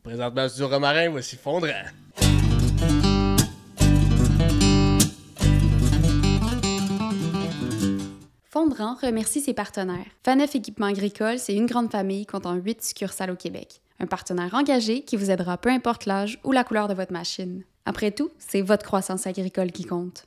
Présentement au studio Romarin, voici Fondrant. Fondrant remercie ses partenaires. Faneuf Équipement Agricole, c'est une grande famille comptant 8 succursales au Québec. Un partenaire engagé qui vous aidera peu importe l'âge ou la couleur de votre machine. Après tout, c'est votre croissance agricole qui compte.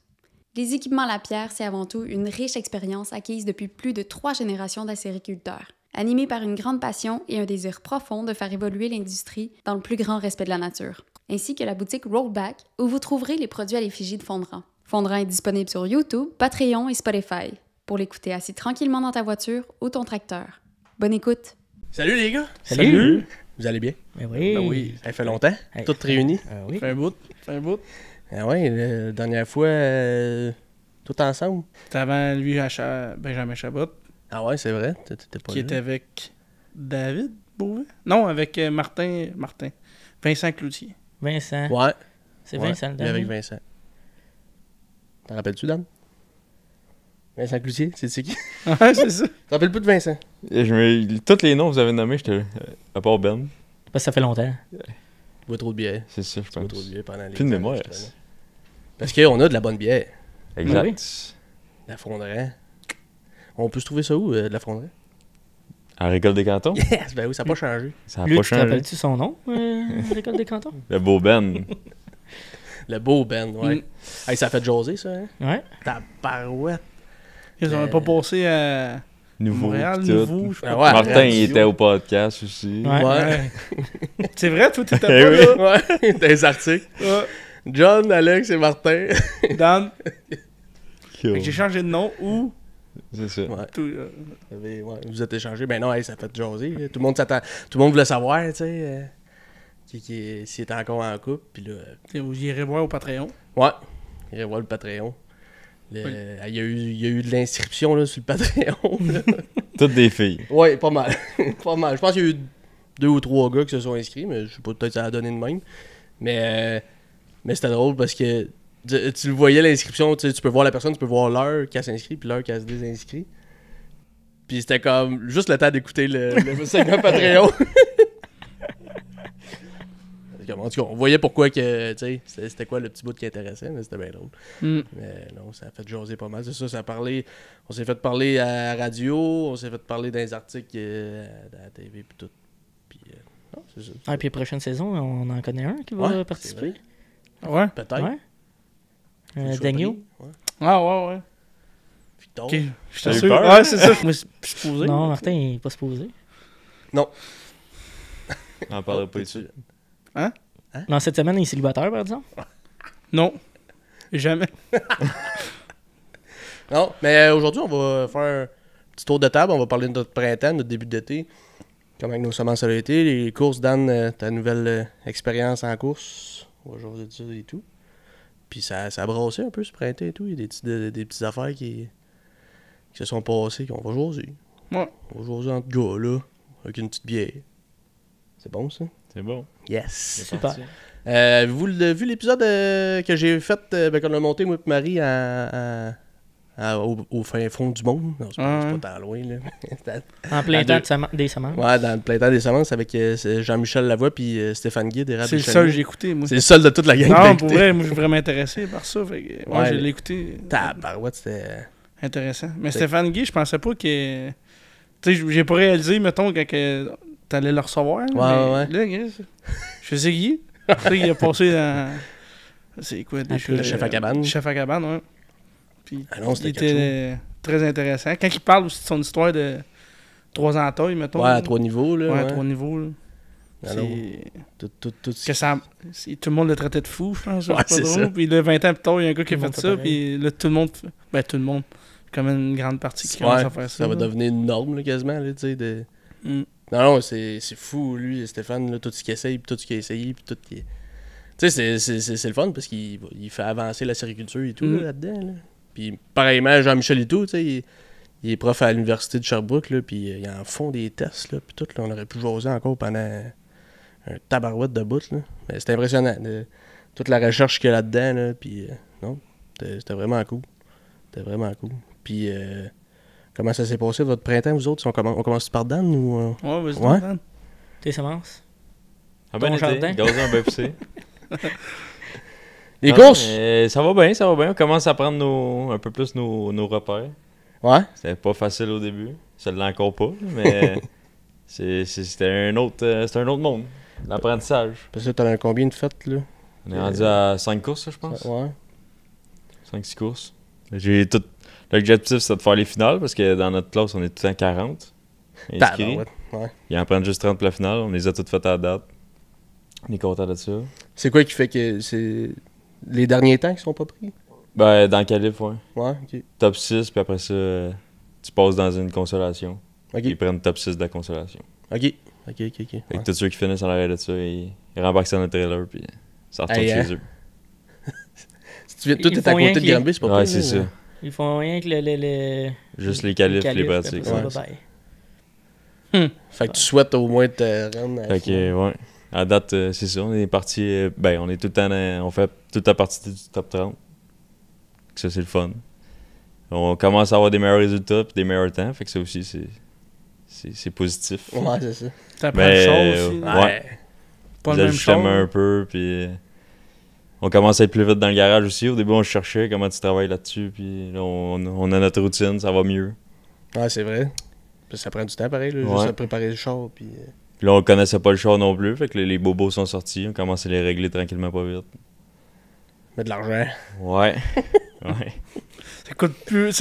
Les équipements Lapierre, c'est avant tout une riche expérience acquise depuis plus de 3 générations d'acériculteurs. Animés par une grande passion et un désir profond de faire évoluer l'industrie dans le plus grand respect de la nature. Ainsi que la boutique Rollback, où vous trouverez les produits à l'effigie de Fondrant. Fondrant est disponible sur YouTube, Patreon et Spotify, pour l'écouter assis tranquillement dans ta voiture ou ton tracteur. Bonne écoute! Salut les gars! Salut! Vous allez bien? Ben oui! Ben oui, ça fait longtemps, Hey. toutes réunies. Oui. Fait un bout. Ah ouais, la dernière fois, tout ensemble. C'était avant lui, Benjamin Chabot, Ah ouais, c'est vrai, t'étais pas qui là. était avec David Beauvais? Non, avec Martin. Vincent Cloutier. Vincent. Ouais, C'est ouais, Vincent le il est avec dernier. Vincent. T'en rappelles-tu, Dan? Vincent Cloutier, c'est qui? Ouais, c'est ça. T'en rappelles plus de Vincent? Tous les noms que vous avez nommés, j'étais à part Ben. Parce que ça fait longtemps. Tu bois trop de bière. C'est ça, je Tu bois trop de pense. bière pendant les Plus de mémoire. enregistrements. Parce qu'on a de la bonne bière. Exact. Oui. La Fondrant. On peut se trouver ça où, de la Fondrant? À Récolte des Cantons, Yes! Ben oui, ça n'a pas changé. ça a Lui, pas tu te changé. rappelles-tu son nom, l'école des cantons? Le beau Ben. Le beau Ben, ouais. Mm. Hey, ça a fait jaser, ça, hein? Ouais. Ta parouette. Ils ont pas passé à Nouveau. Montréal, pis tout. nouveau. Je sais Ah pas. ouais, Martin, radio. il était au podcast aussi. Ouais. Ouais. C'est vrai, toi, t'étais Eh pas oui. là. Ouais, des articles. Ouais. John, Alex et Martin. Dan. Cool. Fait que j'ai changé de nom ou C'est ça. Ouais. tout. Vous êtes échangés. Ben non, hey, ça a fait jaser. Là. Tout le monde s'attend. Tout le monde voulait savoir, tu sais, s'il était encore en couple. Puis là, J'irai voir au Patreon. ouais, il voir le Patreon. Il y a eu de l'inscription là, sur le Patreon. là. Toutes des filles. Ouais, pas mal. Pas mal. Je pense qu'il y a eu 2 ou 3 gars qui se sont inscrits, mais je sais pas, peut-être ça a donné de même. Mais c'était drôle parce que tu le voyais l'inscription, tu sais, tu peux voir la personne, tu peux voir l'heure qu'elle s'inscrit puis l'heure qu'elle se désinscrit. Puis c'était comme juste le temps d'écouter le segment Patreon. En tout cas, on voyait pourquoi que, tu sais, c'était quoi le petit bout qui intéressait, mais c'était bien drôle. Mm. Mais non, ça a fait jaser pas mal. C'est ça, ça a parlé. On s'est fait parler à la radio, on s'est fait parler dans les articles à la TV puis tout. Puis, non, c'est ça. Ah, puis prochaine saison, on en connaît un qui va Ouais, c'est participer. vrai. Ouais. Peut-être. Ouais. Surpris. Daniel. Ouais. Ah, ouais. Victor. Ok. Je T'as eu suis sûr. peur? Ouais, c'est ça. Je me suis posé. Non, Martin, il n'est pas supposé. On en parlera pas ici. Non, cette semaine, il est célibataire, par exemple. Non. Jamais. Non, mais aujourd'hui, on va faire un petit tour de table. On va parler de notre printemps, notre début d'été. Comment nos semences ont été, les courses. Dan, ta nouvelle expérience en course. On va jaser de ça et tout. Puis ça a brassé un peu ce printemps et tout. Il y a des petites affaires qui se sont passées qu'on va jaser. Ouais. On va jaser entre gars, là, avec une petite bière. C'est bon, ça? C'est bon. Yes! Super. Avez-vous vu l'épisode que j'ai fait quand on a monté, moi et Marie, au fin fond du monde? Non, c'est pas tant loin, là. C'était En plein À temps deux. des semences. ouais, dans le plein temps des semences avec Jean-Michel Lavoie puis Stéphane Guy des Rables C'est le Chagnon. seul que j'ai écouté, moi. C'est le seul de toute la gang. Non, pour vrai, moi, je suis vraiment intéressé par ça. Fait que, Ouais. je l'ai écouté. Tabarouette, c'était... Intéressant. Mais C'est- Stéphane Guy, je pensais pas que. Tu sais, j'ai pas réalisé, mettons, quand t'allais le recevoir. Ouais. Là, gars, je faisais Guy. Tu sais, il a passé dans. C'est quoi déjà? Le chef à cabane. Chef à cabane, ouais. Puis, Ah non, c'était il quelque était très intéressant. Quand il parle aussi de son histoire de 3 ans en taille, mettons. Ouais, à 3 niveaux, là. Ouais, à 3 niveaux. Là. Ah non, C'est. tout Que ça, tout le monde le traitait de fou, je pense. Ouais, pas c'est drôle. ça. Puis là, 20 ans plus tard, il y a un gars qui a Tout le monde fait fait ça. pareil. Puis là, tout le monde. Ben, tout le monde. Comme une grande partie qui commence Ouais, à faire ça. ça va là. devenir une norme, là, quasiment, là, tu sais, de... Mm. Non, c'est fou, lui, Stéphane, là, tout ce qu'il essaye, puis tout ce qu'il a essayé, puis tout ce qui... Tu sais, c'est le fun, parce qu'il fait avancer la sériculture et tout, Mm. là-dedans, là. Puis, pareillement, Jean-Michel et tout, tu sais, il est prof à l'université de Sherbrooke, là, puis ils en font des tests, là, puis tout, là, on aurait pu jaser encore pendant un tabarouette de bout, là. Mais c'était impressionnant, toute la recherche qu'il y a là-dedans, là, puis non, c'était vraiment cool. C'était vraiment cool. Puis, comment ça s'est passé, votre printemps, vous autres? On commence par Dan ou... Ouais, vas-y, Ouais. Dan. Tes semences. Ah ben Ton été, jardin. gazon bien poussé. Les Ah, courses? ça va bien, ça va bien. On commence à prendre un peu plus nos repères. Ouais. C'était pas facile au début. Ça l'est encore pas, mais c'était un autre monde. L'apprentissage. Parce que t'en as combien de fêtes, là? On est rendu à 5 courses, là, je pense. Ouais. 5-6 courses. L'objectif, c'est de faire les finales parce que dans notre classe, on est tout le temps 40 inscrits. Tabarouette. Ouais. Ils en prennent juste 30 pour la finale. On les a toutes faites à la date. On est content de ça. C'est quoi qui fait que c'est les derniers temps qui sont pas pris? Ben, dans le calife, ouais. Ouais, ok. Top 6, puis après ça, tu passes dans une consolation. Ok. Ils prennent top 6 de la consolation. Ok. Ok. Fait Ouais. que tous ceux qui finissent en arrière de ça, ils rembarquent ça dans le trailer, puis ça retourne Hey, chez eux. Si tu viens, tout Ils est à font rien côté de que Granby, c'est pas Ouais, pire, c'est là. ça. Ils font rien que le Juste les qualifs, les qualifs, pratiques. après ça, ouais. bye-bye. Fait que tu souhaites au moins te rendre à la Fait que, ouais. À date, c'est ça. On est parti. On est tout le temps. On fait toute la partie du top 30. Ça, c'est le fun. On commence à avoir des meilleurs résultats et des meilleurs temps. Fait que ça aussi, c'est positif. Ouais, c'est ça. T'apprends le char aussi. Ouais. Pas Des le même char. ajustements un peu, puis on commence à être plus vite dans le garage aussi. Au début, on cherchait comment tu travailles là-dessus, puis là, on a notre routine, ça va mieux. Ouais, c'est vrai. Parce que ça prend du temps pareil, là, Ouais. juste à préparer le char. Puis, Puis là, on connaissait pas le char non plus, fait que les bobos sont sortis. On commence à les régler tranquillement, pas vite. mettre de l'argent. Ouais. Ouais. Ça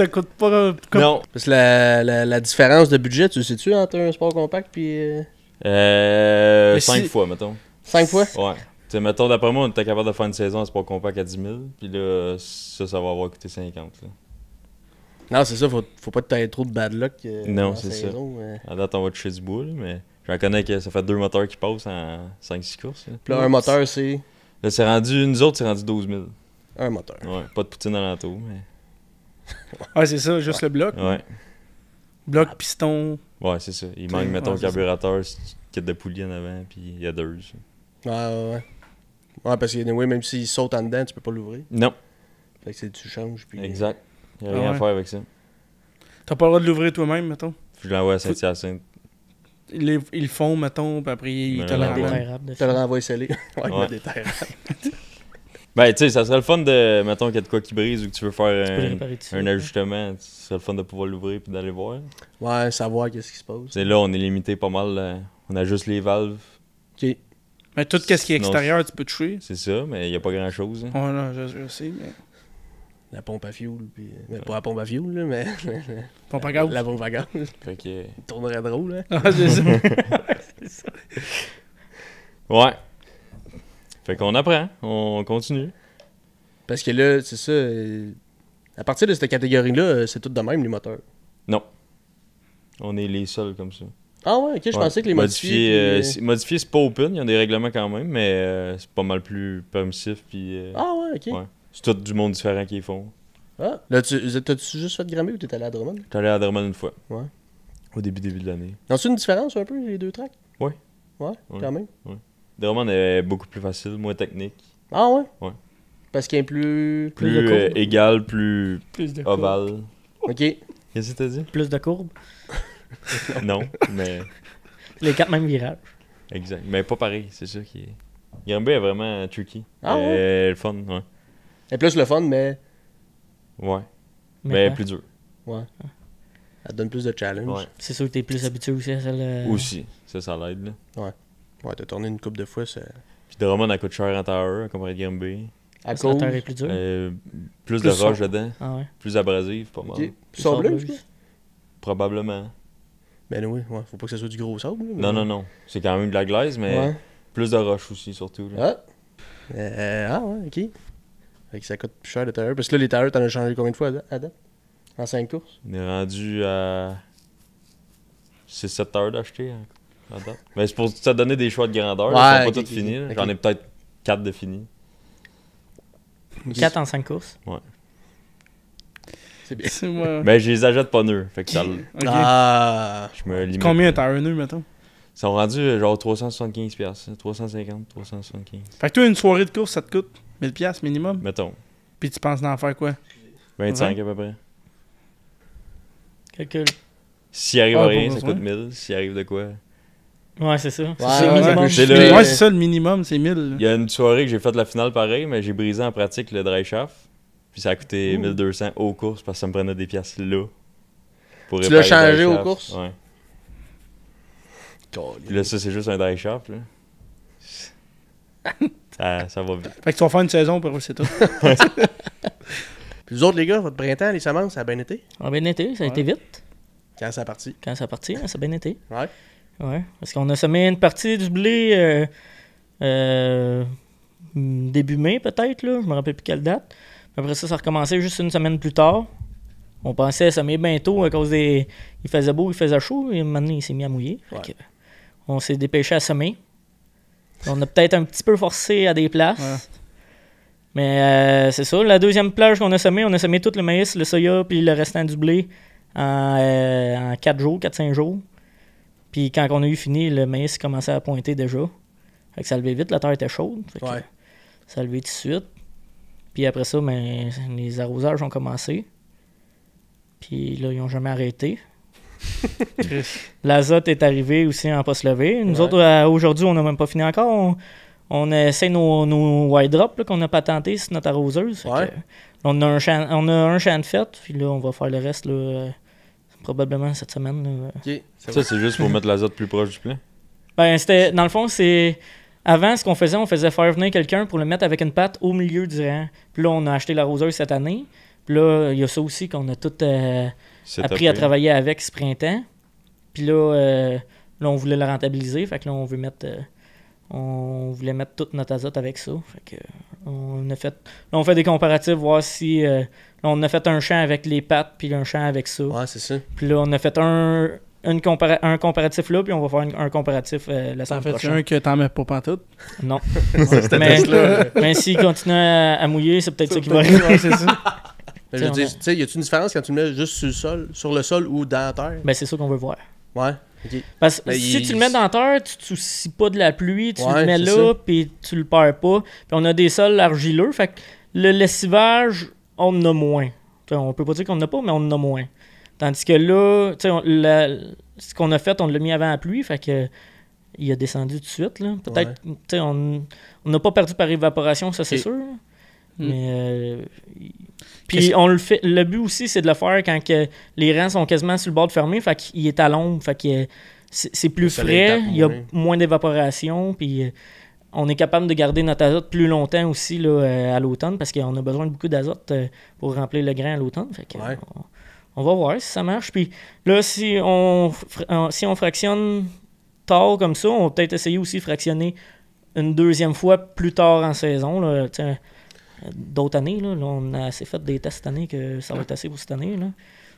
coûte pas comme... Non. Parce que la différence de budget, tu le sais-tu entre un sport compact puis Mais 5 si- fois, mettons. 5 fois? Ouais. Tu sais, mettons, d'après moi, on était capable de faire une saison en sport compact à 10 000. Puis là, ça va avoir coûté 50. Là. Non, c'est ça, faut pas t'aider trop de bad luck. Non, dans c'est la ça. saison, À date, on va toucher du bois, là, mais j'en connais que ça fait 2 moteurs qui passent en 5-6 courses. Là. Puis là, un moteur, c'est Là, c'est rendu, nous autres, c'est rendu 12 000. un moteur. Ouais, pas de poutine alentour, mais. Ouais, c'est ça, juste le bloc. Ouais. Bloc, piston. Ouais, c'est ça. Il Ouais, manque, mettons, le c'est ça. carburateur, kit de poulie en avant, puis il y a deux. Ouais. Ouais, parce que même s'il saute en dedans, tu peux pas l'ouvrir. Non, Fait que tu changes. Puis... exact. Il n'y a Ah rien ouais. à faire avec ça. T'as pas le droit de l'ouvrir toi-même, mettons. Je l'envoie à Saint-Hyacinthe. Ils le font, mettons, puis après, ils Ben te non, le non, Des ramènent. terres rapides de Tu le fil. renvoies scellé. Ouais, Ouais. mettre des terres. Ben, tu sais, ça serait le fun de, mettons, qu'il y a de quoi qui brise ou que tu veux Tu peux le faire réparer tout de un suite. ajustement. Ce serait le fun de pouvoir l'ouvrir puis d'aller voir. Ouais, savoir qu'est-ce qui se passe. C'est là, on est limité pas mal. On a juste les valves, Ok. Mais tout ce qui est Sinon, extérieur, tu peux toucher. c'est ça, mais il n'y a pas grand-chose. hein. Ouais, non, je sais, mais... La pompe à fuel. Puis... Mais pas la pompe à fuel, là, mais. Pompe à gaz. La pompe à gaz. Fait que, Il tournerait drôle, là. Ah, c'est ça. ouais. Fait qu'on apprend, on continue. Parce que là, c'est ça. À partir de cette catégorie-là, c'est tout de même, les moteurs. On est les seuls comme ça. Ah ouais, ok, je Ouais. pensais que les modifiés. puis, Modifié, c'est pas open, il y a des règlements quand même, mais c'est pas mal plus permissif. Puis, Ah ouais, ok. ouais. C'est tout du monde différent qui les font. Ah, là, t'as-tu juste fait Grammy ou t'es allé à Drummond? J'étais allé à Drummond une fois. Ouais. Au début de l'année. N'as-tu une différence un peu, les deux tracks? Ouais. Ouais, Ouais. quand même. Drummond est beaucoup plus facile, moins technique. Ah ouais? Ouais. Parce qu'il y a plus. Plus de Plus courbes. égal, plus Plus de courbes. ovale. Ok. Qu'est-ce que t'as dit? Plus de courbes. Non, mais Les 4 mêmes virages. exact. Mais pas pareil, c'est ça qui est. Granby est vraiment tricky. Ah ouais? Le fun, ouais. C'est plus le fun, mais. Ouais. Mais quoi? plus dur. Ouais. Ça te donne plus de challenge. Ouais. C'est sûr que t'es plus habitué aussi à celle. Aussi, ça l'aide, là. Ouais, t'as tourné une couple de fois, ça. Puis Drummond, elle coûte cher en tower, comparé à Granby. À La cause. terre est plus dure. Plus Plus de roche sombre. dedans, Ah ouais. plus abrasive, pas mal. Ok. Plus Sableuse, sableuse. quoi? Probablement. Ben oui, ouais. Faut pas que ça soit du gros sable. là, mais- Non. C'est quand même de la glaise, mais Ouais. plus de roche aussi, surtout. Là. Ah ouais, ok. Fait que ça coûte plus cher de tailleur. Parce que là, les tailleurs, t'en as changé combien de fois à date? En 5 courses? On est rendu à 6-7 heures d'acheter à date. Mais c'est pour te donner des choix de grandeur. Ouais, Là, ils sont ok, pas tous ok, finis. là. ok. J'en ai peut-être 4 de finis. 4 en 5 courses. C'est bien. C'est moi. Mais je les achète pas neufs. Fait que ça, Ok. Ah! je me limite. Combien t'as un nœud, mettons? Ils sont rendus genre 375 piastres, 350, 375. Fait que toi, une soirée de course, ça te coûte 1000$ piastres minimum. Mettons. Puis tu penses d'en faire quoi? 25 à peu près. Calcul. S'il arrive Ah, à rien, pour ça vrai? coûte 1000. S'il arrive de quoi? Ouais, c'est ça. Ouais, C'est le ouais, minimum. ouais. C'est Ouais, le- c'est ça, le minimum, c'est 1000. Il y a une soirée que j'ai fait la finale pareil, mais j'ai brisé en pratique le dry shaft. Puis ça a coûté 1200 aux courses parce que ça me prenait des pièces là. Pour Tu l'as réparer le changé dry aux shaft. courses? Ouais. Puis là, ça, c'est juste un dry shaft. Là. ça va vite. Fait que tu vas faire une saison pour c'est tout. Puis vous autres, les gars, votre printemps, les semences, ça a bien été? Ça a bien été, ça a été vite. Quand ça a parti? Quand ça a parti, ça a bien été. Ouais. Ouais. Parce qu'on a semé une partie du blé début mai, peut-être, là. Je me rappelle plus quelle date. Après ça a recommencé juste une semaine plus tard. On pensait semer bientôt à cause des. Il faisait beau, il faisait chaud, et maintenant il s'est mis à mouiller. Fait Ouais. que on s'est dépêché à semer. On a peut-être un petit peu forcé à des places. Ouais. Mais c'est ça, la deuxième plage qu'on a semé, on a semé tout le maïs, le soya, puis le restant du blé en 4 jours, 4-5 jours. Puis quand on a eu fini, le maïs commençait à pointer déjà. Fait que ça levait vite, la terre était chaude. Fait que Ouais. ça levait tout de suite. Puis après ça, ben, les arrosages ont commencé. Puis là, ils n'ont jamais arrêté. L'azote est arrivé aussi en pas se lever. Nous Ouais. autres, aujourd'hui, on n'a même pas fini encore. On essaie nos white drops là, qu'on a patentés sur notre arroseuse. Fait Ouais. que, on a un champ de fête. Puis là, on va faire le reste là, probablement cette semaine. Là. Ok. Ça, c'est juste pour mettre l'azote plus proche du plein. Ben, c'était, dans le fond, c'est. Avant, ce qu'on faisait, on faisait faire venir quelqu'un pour le mettre avec une patte au milieu du rang. Puis là, on a acheté l'arroseuse cette année. Puis là, il y a ça aussi qu'on a tout C'est appris à tapé. travailler avec ce printemps. Puis là, on voulait le rentabiliser. Fait que là, on voulait mettre toute notre azote avec ça. Fait que on a fait. Là, on fait des comparatifs, voir si. Là, on a fait un champ avec les pattes, puis un champ avec ça. Ouais, c'est ça. Puis là, on a fait un comparatif là, puis on va faire un comparatif la T'en semaine fais-tu prochaine. un que t'en mets pas pantoute? Non. C'était mais là. mais s'il continue à mouiller, c'est peut-être ça qui va arriver. Ouais, c'est ça. Mais je veux on dire, a- tu sais, y a-tu une différence quand tu le mets juste sur le sol ou dans la terre? Ben, c'est ça qu'on veut voir. Ouais. Ok. Parce que Ben, si il- tu le mets dans la terre, tu te soucies pas de la pluie, tu Ouais, le mets c'est là, ça. puis tu le perds pas. Puis on a des sols argileux, fait que le lessivage, on en a moins. T'sais, on peut pas dire qu'on en a pas, mais on en a moins. Tandis que là, tu sais, ce qu'on a fait, on l'a mis avant la pluie, fait que il a descendu tout de suite. Là. Peut-être, tu sais, on n'a pas perdu par évaporation, ça c'est Ok. sûr. Mm. Mais puis on le fait. Le but aussi, c'est de le faire quand que les rangs sont quasiment sur le bord de fermer, fait qu'il est à l'ombre, fait que c'est plus Le soleil frais, tape il y a moins. moins d'évaporation, puis on est capable de garder notre azote plus longtemps aussi là, à l'automne, parce qu'on a besoin de beaucoup d'azote pour remplir le grain à l'automne. Fait que, Ouais. on va voir si ça marche. Puis là, si on fractionne tard comme ça, on va peut-être essayer aussi de fractionner une deuxième fois plus tard en saison. Là, t'sais, d'autres années, là, on a assez fait des tests cette année que ça va être assez pour cette année. Là.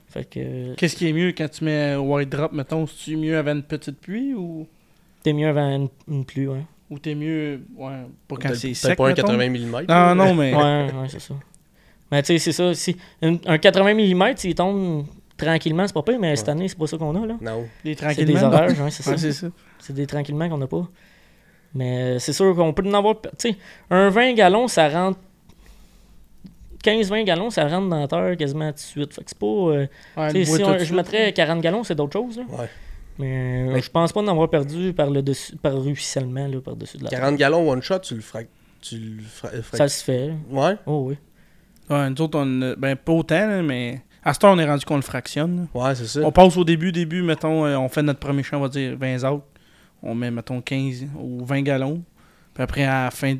Fait que Qu'est-ce qui est mieux quand tu mets white drop, mettons? C'est-tu mieux avant une petite pluie ou t'es mieux avant une pluie, ouais. t'es mieux, ouais, pas quand c'est Peut-être sec, pas un mettons? 80 mm. Non, non, mais... Ouais, c'est ça. Mais tu sais, c'est ça. Si un 80 mm, s'il tombe tranquillement, c'est pas pire, mais cette année, c'est pas ça qu'on a. Là. Non. Des C'est tranquillement. des orages, ouais, c'est ça. Ouais, c'est ça. C'est des tranquillement qu'on n'a pas. Mais c'est sûr qu'on peut en avoir. Tu sais, un 20 gallons, ça rentre. 15-20 gallons, ça rentre dans la terre quasiment tout de suite. Fait que c'est pas. Ouais, Tu sais, le bois si tout de je suite. mettrais 40 gallons, c'est d'autres choses. Là. Ouais. Mais Mais- je pense pas en avoir perdu par le dessus, par ruissellement là, par-dessus de la terre. 40 gallons one shot, tu le feras. Ça se fait. Ouais. Oh oui. Ouais, nous autres, ben pas autant, là, mais à ce temps, on est rendu qu'on le fractionne. là. Ouais, c'est ça. On passe au début, mettons, on fait notre premier champ, on va dire 20 autres. On met, mettons, 15 ou 20 gallons. Puis après, à la fin,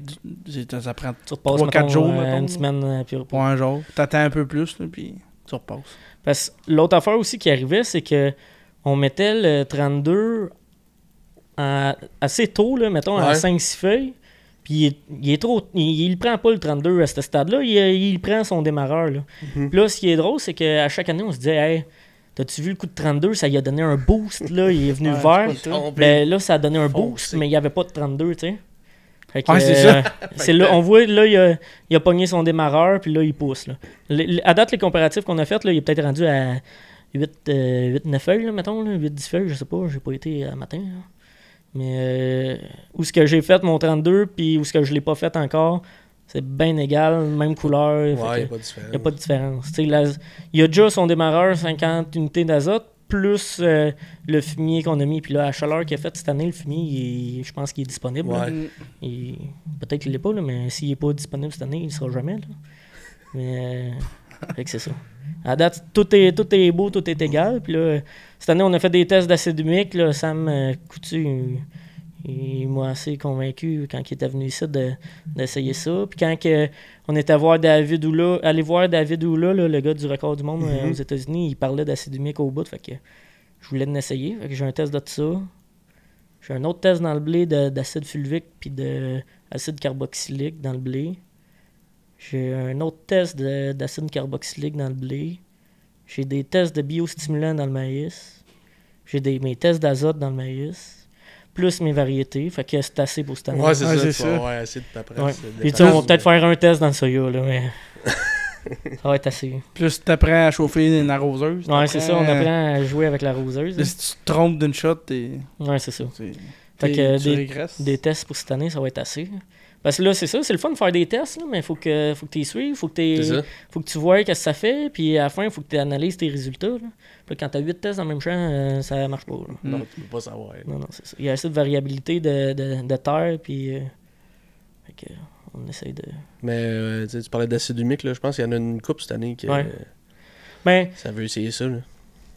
ça prend Tu repasses 3-4 mettons, jours, mettons, une là. semaine. Puis pour un jour. T'attends un peu plus, là, puis tu repasses. Parce que l'autre affaire aussi qui arrivait, c'est que on mettait le 32 assez tôt, là, mettons, à Ouais. 5-6 feuilles. Puis il est trop. Il prend pas le 32 à ce stade-là, il prend son démarreur. Là. Mhm. Puis là, ce qui est drôle, c'est qu'à chaque année, on se disait, hey, t'as-tu vu le coup de 32, ça lui a donné un boost, là, il est venu Ouais, vert. c'est pas ça. Ben là, ça a donné un Foncé. boost, mais il n'y avait pas de 32, tu sais. Fait que, Ouais, c'est ça. c'est là, on voit, là, il a pogné son démarreur, puis là, il pousse. Là. À date, les comparatifs qu'on a fait, là, il est peut-être rendu à 8-9 feuilles, là, mettons, 8-10 feuilles, je sais pas, j'ai pas été à matin. Là. Mais où ce que j'ai fait mon 32, puis où ce que je l'ai pas fait encore, c'est bien égal, même couleur. Ouais, fait y a que pas de différence. il n'y a pas de différence. Tu sais, il a déjà son démarreur 50 unités d'azote, plus le fumier qu'on a mis. Puis là, à la chaleur qu'il a fait cette année, le fumier, je pense qu'il est disponible. Là. Ouais. Peut-être qu'il l'est pas, là, mais s'il n'est pas disponible cette année, il ne sera jamais. Là. Mais fait que c'est ça. À date, tout est beau, tout est égal. Puis là, cette année, on a fait des tests d'acide humique. Là, Sam Coutu, il m'a assez convaincu quand il était venu ici d'essayer ça. Puis quand on était voir aller voir David Oula, là, le gars du record du monde aux États-Unis, il parlait d'acide humique au bout. Fait que je voulais l'essayer. Fait que j'ai un test de ça. J'ai un autre test dans le blé d'acide fulvique puis d'acide carboxylique dans le blé. J'ai un autre test d'acide carboxylique dans le blé. J'ai des tests de biostimulants dans le maïs. J'ai mes tests d'azote dans le maïs. Plus mes variétés. Fait que c'est assez pour cette année. Ouais, c'est ça. c'est Tu vas ça. avoir assez de paperasse. Ouais. de Puis tu sais, on va dépenses, peut-être faire un test dans le soya, là, mais ça va être assez. Plus t'apprends à chauffer une arroseuse. Ouais, c'est ça, on apprend à jouer avec la roseuse. Là, si tu te trompes d'une shot, Ouais, c'est ça. Fait que tu régresses. Des tests pour cette année, ça va être assez. Parce que là, c'est ça, c'est le fun de faire des tests, là, mais il faut que tu y suives, faut C'est ça. que tu vois ce que ça fait, puis à la fin, il faut que tu analyses tes résultats. Là. Puis quand tu as 8 tests dans le même champ, ça marche pas. Là. Non, tu peux pas savoir. Non, c'est ça. Il y a assez de variabilité de terre, puis fait que, on essaye de... Mais tu parlais d'acide humique, là, je pense qu'il y en a une couple cette année qui Ouais. Ben, ça veut essayer ça. Là.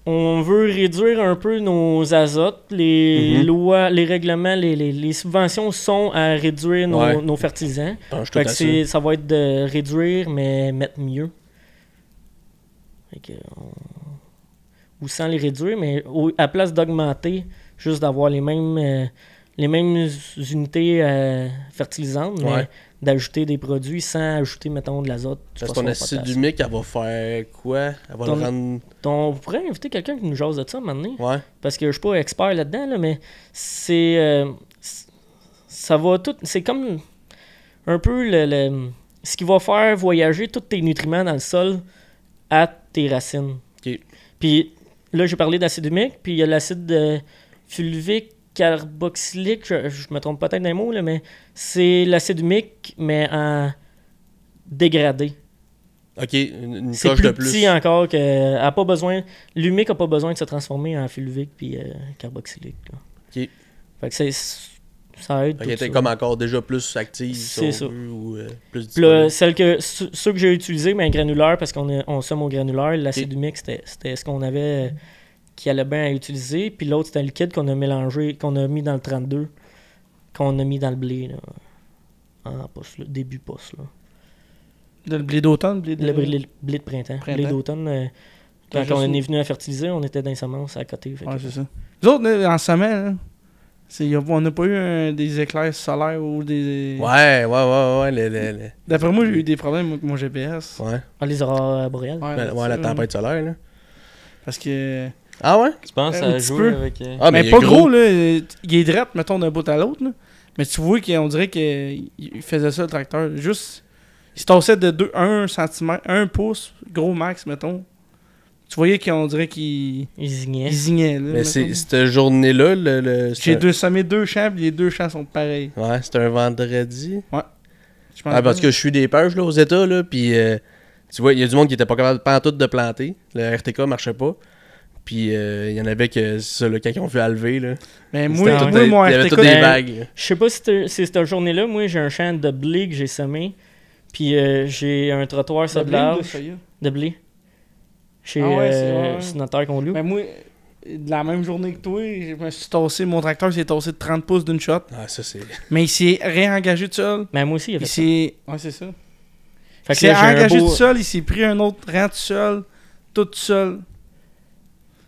on veut réduire un peu nos azotes. Les lois, les règlements, les subventions sont à réduire nos fertilisants. Penche tout Fait que à ça. ça va être de réduire, mais mettre mieux. Fait que ou sans les réduire, mais à place d'augmenter, juste d'avoir les mêmes unités fertilisantes, mais Ouais. d'ajouter des produits sans ajouter, mettons, de l'azote. du Parce que ton phosphore, acide potasse. humique, elle va faire quoi? Elle va Ton- le rendre... On pourrait inviter quelqu'un qui nous jase de ça maintenant. Ouais. Parce que je suis pas expert là-dedans, là, mais c'est. Ça va tout. C'est comme un peu ce qui va faire voyager tous tes nutriments dans le sol à tes racines. Ok. Puis là, j'ai parlé d'acide humique, puis il y a l'acide fulvique carboxylique, je me trompe peut-être dans les mots, là, mais c'est l'acide humique, mais en dégradé. OK, une C'est coche plus de plus. petit encore que. A pas besoin, l'humique n'a pas besoin de se transformer en fulvique puis carboxylique. Là. Ok. Fait que ça aide. Fait tout qu'elle était ça. comme encore déjà plus active, C'est si on ça. veut, ou plus Puis là, disponible. ceux que j'ai utilisés, mais granulaire, parce qu'on somme au granulaire, l'acide Ok. humique, c'était ce qu'on avait qui allait bien à utiliser. Puis l'autre, c'était un liquide qu'on a mélangé, qu'on a mis dans le 32, qu'on a mis dans le blé, là, en poste, là, début poste. Là. Le blé d'automne, le blé de... Le blé de printemps. Blé d'automne, quand juste on une- est venu à fertiliser, on était dans les semences à côté. Fait Ouais, que- c'est ça. Nous autres, là, en semaine, là, on n'a pas eu des éclairs solaires ou des... Ouais. D'après moi, j'ai eu des problèmes avec mon GPS. Ouais. Ah, les aurores boréales. Ouais, Ben, ouais, la tempête solaire, là. Parce que... Ah ouais? Tu penses Un à petit jouer peu. avec. Ah, mais il est pas gros, là. Il est drette, mettons, d'un bout à l'autre, là. Mais tu vois qu'on dirait qu'il faisait ça, le tracteur. Juste... Il se tassait de 1 cm, 1 pouce, gros max, mettons. Tu voyais qu'on dirait qu'il Ils zignaient. il zignait, là. Mais mettons. cette journée-là, J'ai semé 2 champs, puis les 2 champs sont pareils. Ouais, c'était un vendredi. Je pense Ah, parce que je suis des pages, là, aux États, là, puis tu vois, il y a du monde qui était pas capable pantoute de planter. Le RTK marchait pas. Puis il y en avait que, c'est ça, là, quand ils ont vu enlever, là. Mais C'était moi, un- moi, mon il y avait RTK, toutes des ben, vagues, là. Je sais pas si c'est cette journée-là. Moi, j'ai un champ de blé que j'ai semé. Puis j'ai un trottoir sur de de large soya. de blé. Chez Ah ouais, c'est vrai. Sénateur Conlou. Mais moi, de la même journée que toi, je me suis tassé, mon tracteur s'est tassé de 30 pouces d'une shot. Ah, ça, c'est... Mais il s'est réengagé tout seul. Mais moi aussi, il y avait Il ça. s'est. Ouais, c'est ça. Fait Il que là, s'est j'ai un engagé beau- tout seul, il s'est pris un autre rang tout seul, tout seul.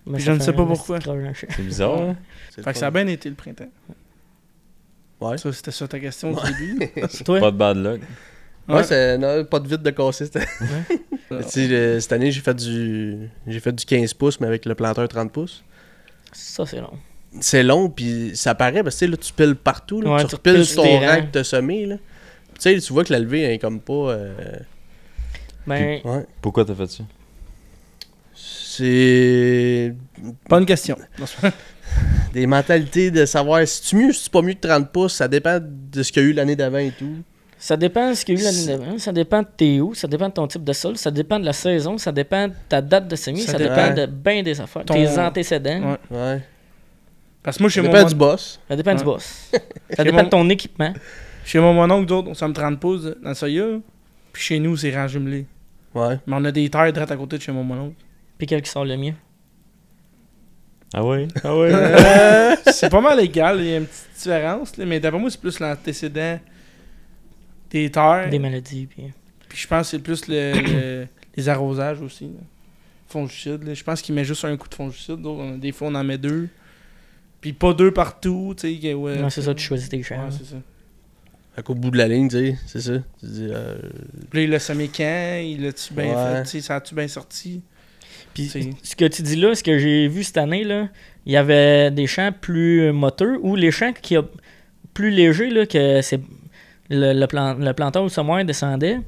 Mais je ça ne fait sais pas un pourquoi. petit croche dans le champ. C'est bizarre, hein? c'est Fait le que ça a fun. bien été le printemps. Ouais. Ça, c'était ça ta question du début. Toi? Pas de bad luck. Ouais, c'est... Non, pas de vide de casser. Tu Ouais. sais, cette année, j'ai fait du 15 pouces, mais avec le planteur 30 pouces. Ça, c'est long. C'est long, puis ça paraît, parce que tu sais, là, tu piles partout, là, Ouais, tu tu repiles repiles sur sur ton tes rang rangs. que t'as semé, là. Tu sais, tu vois que la levée est comme pas... Ben, Ouais. Pourquoi t'as fait ça? C'est... Bonne question. Des mentalités de savoir si tu mieux, si tu pas mieux de 30 pouces, ça dépend de ce qu'il y a eu l'année d'avant et tout. Ça dépend de ce qu'il y a eu l'année d'avant, ça dépend de tes où, ça dépend de ton type de sol, ça dépend de la saison, ça dépend de ta date de semis, ça dépend de bien des affaires, tes antécédents. Ouais. Ouais. Parce que moi, Ça dépend du boss. Ça dépend du Ouais. boss. Ça dépend de ton équipement. Chez mon oncle, d'autres, on somme 30 pouces dans le soya. Puis chez nous, c'est rang jumelé. Ouais. Mais on a des terres droites à côté de chez mon oncle. Puis quel qui sort le mieux. Ah ouais? Ah ouais? C'est pas mal égal, il y a une petite différence. Là, mais d'après moi, c'est plus l'antécédent des terres. Des maladies. Puis... Puis je pense que c'est plus les arrosages aussi. Là. Fongicide. Là. Je pense qu'il met juste un coup de fongicide. D'autres, des fois, on en met 2. Puis pas 2 partout. Tu sais, ouais, Non, c'est ça, tu choisis tes champs. Ouais, c'est ça. Fait qu'au bout de la ligne, tu sais, c'est ça. Tu dis, Puis là, il l'a semé quand? Il l'a-tu bien Ouais. fait? Tu sais, ça a-tu bien sorti? Puis C'est- ce que tu dis là, ce que j'ai vu cette année, là, il y avait des champs plus moteurs ou les champs qui a plus légers, là, que c'est le planteur ou le semoir descendait.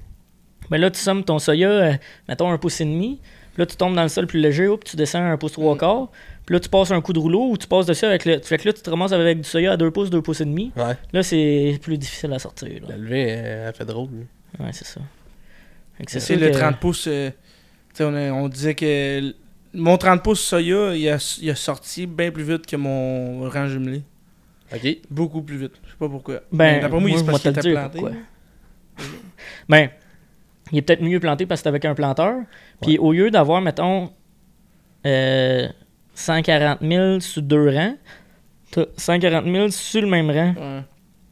Mais là, tu sommes ton soya, mettons 1,5 pouce. Puis là, tu tombes dans le sol plus léger, hop, tu descends 1 pouce 3 quarts. Puis là, tu passes un coup de rouleau ou tu passes dessus avec le. Fait que là, tu te ramasses avec du soya à 2 pouces, 2 pouces et demi. ouais. Là, c'est plus difficile à sortir. Là. La levée, elle fait drôle. là. Ouais, c'est ça. Fait que C'est sûr le que- 30 pouces. Tu sais, on disait que mon 30 pouces soya, il a sorti bien plus vite que mon rang jumelé. OK. Beaucoup plus vite. Je sais pas pourquoi. Ben, Mais d'après moi, moi, c'est parce je vais qu'il te le était dire planté. pourquoi. Ben, il est peut-être mieux planté parce que c'est avec un planteur. Puis au lieu d'avoir, mettons, 140 000 sur 2 rangs, t'as 140 000 sur le même rang. Ouais.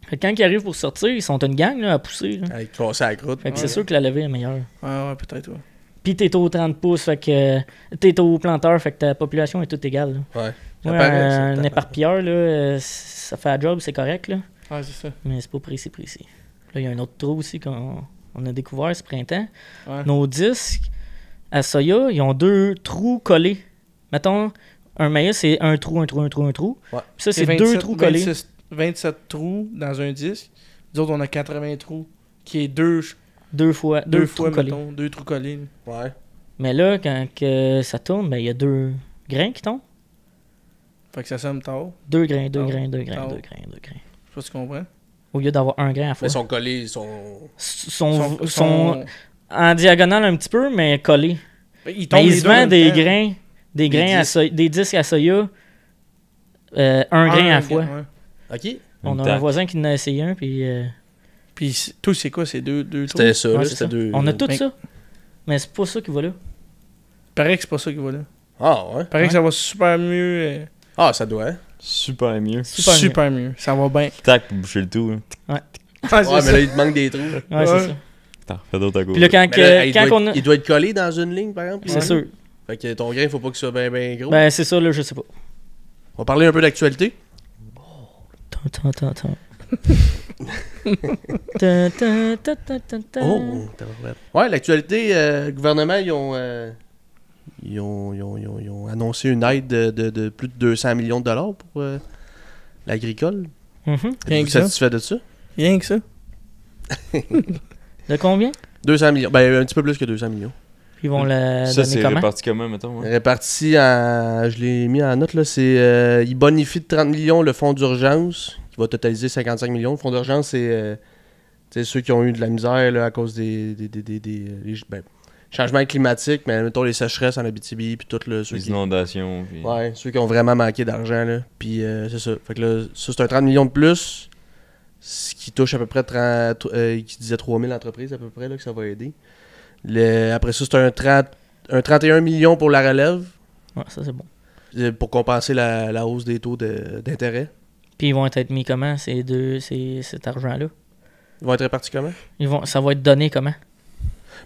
Fait que quand ils arrivent pour sortir, ils sont une gang là, à pousser. Là. Avec casser la croûte. Fait que Ouais. c'est sûr que la levée est meilleure. Ouais, peut-être, ouais. Puis t'es au 30 pouces, fait que t'es au planteur, fait que ta population est toute égale. Là. Ouais. Ça Ouais, paraît, ça, un t'apparaît. éparpilleur, là, ça fait la job, c'est correct, là, Ouais, c'est ça. mais c'est pas précis. Là, il y a un autre trou aussi qu'on a découvert ce printemps. Ouais. Nos disques à soya, ils ont 2 trous collés. Mettons, un maïs, c'est un trou. Ouais. Puis ça, c'est 2 27 trous collés. 27 trous dans un disque. Nous autres, on a 80 trous. Qui est deux Fois, fois, trous collés. mettons. 2 trous collés. Ouais. Mais là, quand que ça tourne, ben, il y a 2 grains qui tombent. Fait que ça somme tard. 2 grains, 2 Ah. grains, 2 grains, Ah. 2 grains, 2 grains. Je sais pas si tu comprends. Au lieu d'avoir un grain à la fois. Mais ils sont collés, ils sont. Sont en diagonale un petit peu, mais collés. Ils Mais tombent ils les se deux en vendent même des temps. grains, des disques à soya, un grain à la fois. ouais. OK. On a un tac. voisin qui en a essayé un, puis Puis tout, c'est quoi? C'est deux trous? C'était ça, ouais, là. c'est C'était ça. deux. On a tout Mais- ça. Mais c'est pas ça qui va là. Paraît que c'est pas ça qui va là. Ah, ouais. Paraît Ouais. que ça va super mieux. Ah, ça doit. Super mieux. Super Mieux. Ça va bien. Tac pour boucher le tout. Là. Ouais, mais là, il te manque des trous. Ouais, Ouais. c'est ça. T'en refais d'autres à Puis là, côté. quand, Mais là, quand on a... il doit être collé dans une ligne, par exemple. C'est là. sûr. Fait que ton grain, faut pas qu'il soit bien gros. Ben, c'est ça, là, je sais pas. On va parler un peu d'actualité. Attends. Ta, ta, ta, ta, ta, ta. Oh, ouais, l'actualité, le gouvernement, ils ont annoncé une aide de plus de 200 millions de dollars pour l'agricole. Mhm. Rien Êtes-vous que ça. satisfait de ça? Rien que ça. De combien? 200 millions. Ben, un petit peu plus que 200 millions. Puis ils vont la Ça, donner c'est comment? réparti comment, mettons? Ouais? Réparti en. Je l'ai mis en note, là. C'est. Ils bonifient de 30 millions le fonds d'urgence, qui va totaliser 55 millions. Le fonds d'urgence, c'est. Tu sais, ceux qui ont eu de la misère là, à cause des changements climatiques, mais mettons les sécheresses en Abitibi, puis tout, là, ceux Les qui. inondations. Puis... Ouais, ceux qui ont vraiment manqué d'argent, là. Puis c'est ça. Fait que là, ça, c'est un 30 millions de plus, ce qui touche à peu près 30, qui disait 3000 entreprises à peu près, là, que ça va aider. Après ça, c'est un 31 millions pour la relève, Ouais, ça, c'est bon. pour compenser la hausse des taux d'intérêt. Puis ils vont être mis comment, cet argent-là? Ils vont être répartis comment? Ça va être donné comment?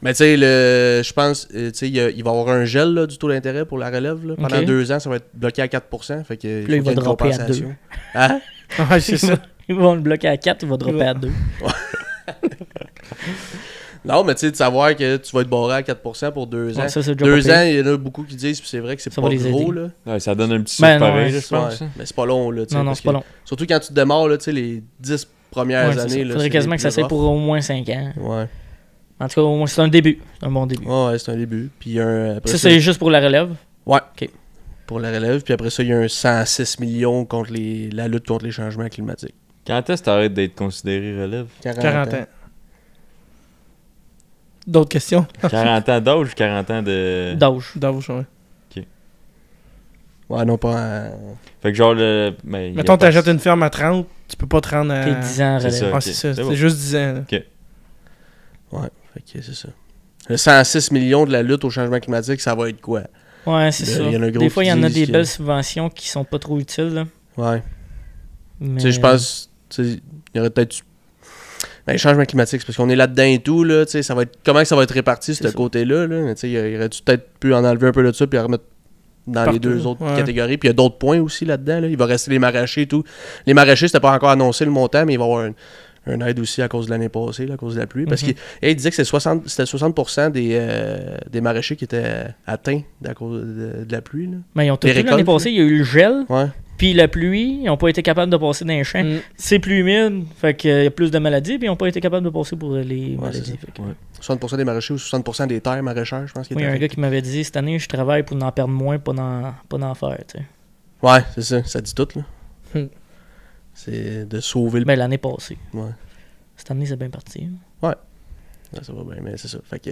Mais tu sais, je pense, tu sais, il va y avoir un gel là, du taux d'intérêt pour la relève. Là. Pendant Ok. 2 ans, ça va être bloqué à 4%. Fait que, Puis là, il va dropper à 2. Hein? Ouais, c'est ça. Ils vont le bloquer à 4, il va dropper à 2. Non, mais tu sais, de savoir que tu vas être barré à 4% pour 2 ans. Ouais, ça, c'est déjà 2 pas ans, pire. il y en a beaucoup qui disent, puis c'est vrai que c'est Ça pas va les gros, aider. là. Ouais, ça donne un petit Ben souffle non, pareil, ouais, là, je pense. Ouais, hein. mais c'est pas long, là, tu sais. Non, parce c'est pas que- long. Surtout quand tu démarres, là, tu sais, les 10 premières Ouais, c'est années. ça. Là, Faudrait c'est quasiment les que ça plus soit rough. pour au moins 5 ans. Ouais. En tout cas, au moins, c'est un début. C'est un bon début. Ouais, c'est un début. Puis après Ça, c'est juste pour la relève. Ouais. Ok. Pour la relève. Puis après ça, il y a un 106 millions contre la lutte contre les changements climatiques. Quand est-ce que t'arrêtes d'être considéré relève? 40 ans. D'autres questions? 40 ans d'âge ou 40 ans de... D'âge. D'âge, ouais. Ouais, non, pas Fait que genre, le... ben, Mettons, t'achètes une ferme à 30, tu peux pas te rendre à... T'es 10 ans C'est relève. ça. Ah, ok. c'est ça. C'est C'est bon. juste 10 ans. Là. Ouais, fait que c'est ça. Le 106 millions de la lutte au changement climatique, ça va être quoi? Ouais, c'est ça. Il y en a gros Des fois, il y en a qui des disent belles que- subventions qui sont pas trop utiles. Là. Ouais. Mais... Tu sais, je pense, tu sais, il y aurait peut-être... Ben, le changement climatique, c'est parce qu'on est là-dedans et tout, là, tu sais, ça va être... Comment que ça va être réparti, ce C'est ça. côté-là, là? Mais tu sais, il aurait peut-être pu en enlever un peu de ça, puis en remettre dans les Partout, deux autres ouais. catégories. Puis il y a d'autres points aussi là-dedans, là. Il va rester les maraîchers et tout. Les maraîchers, c'était pas encore annoncé le montant, mais il va y avoir un aide aussi à cause de l'année passée, là, à cause de la pluie. Parce Mhm. qu'il disait que c'était 60% des maraîchers qui étaient atteints à cause de la pluie, là. Mais ils ont tout Les vu l'année récoltes, passée, il y a eu le gel, Ouais. puis la pluie, ils n'ont pas été capables de passer dans les champs. Mm. C'est plus humide, fait qu'il y a plus de maladies, puis ils n'ont pas été capables de passer pour les c'est maladies. ça. Fait que- Ouais. 60% des maraîchers ou 60% des terres maraîchères, je pense qu'il Moi, il y a un était gars qui m'avait dit cette année, je travaille pour en perdre moins, pas d'en faire. Tu sais. Ouais, c'est ça. Ça dit tout, là. Hmm. C'est de sauver le... Ben, l'année passée. Ouais. Cette année, c'est bien parti. Ouais, ça va bien, mais c'est ça. Fait que...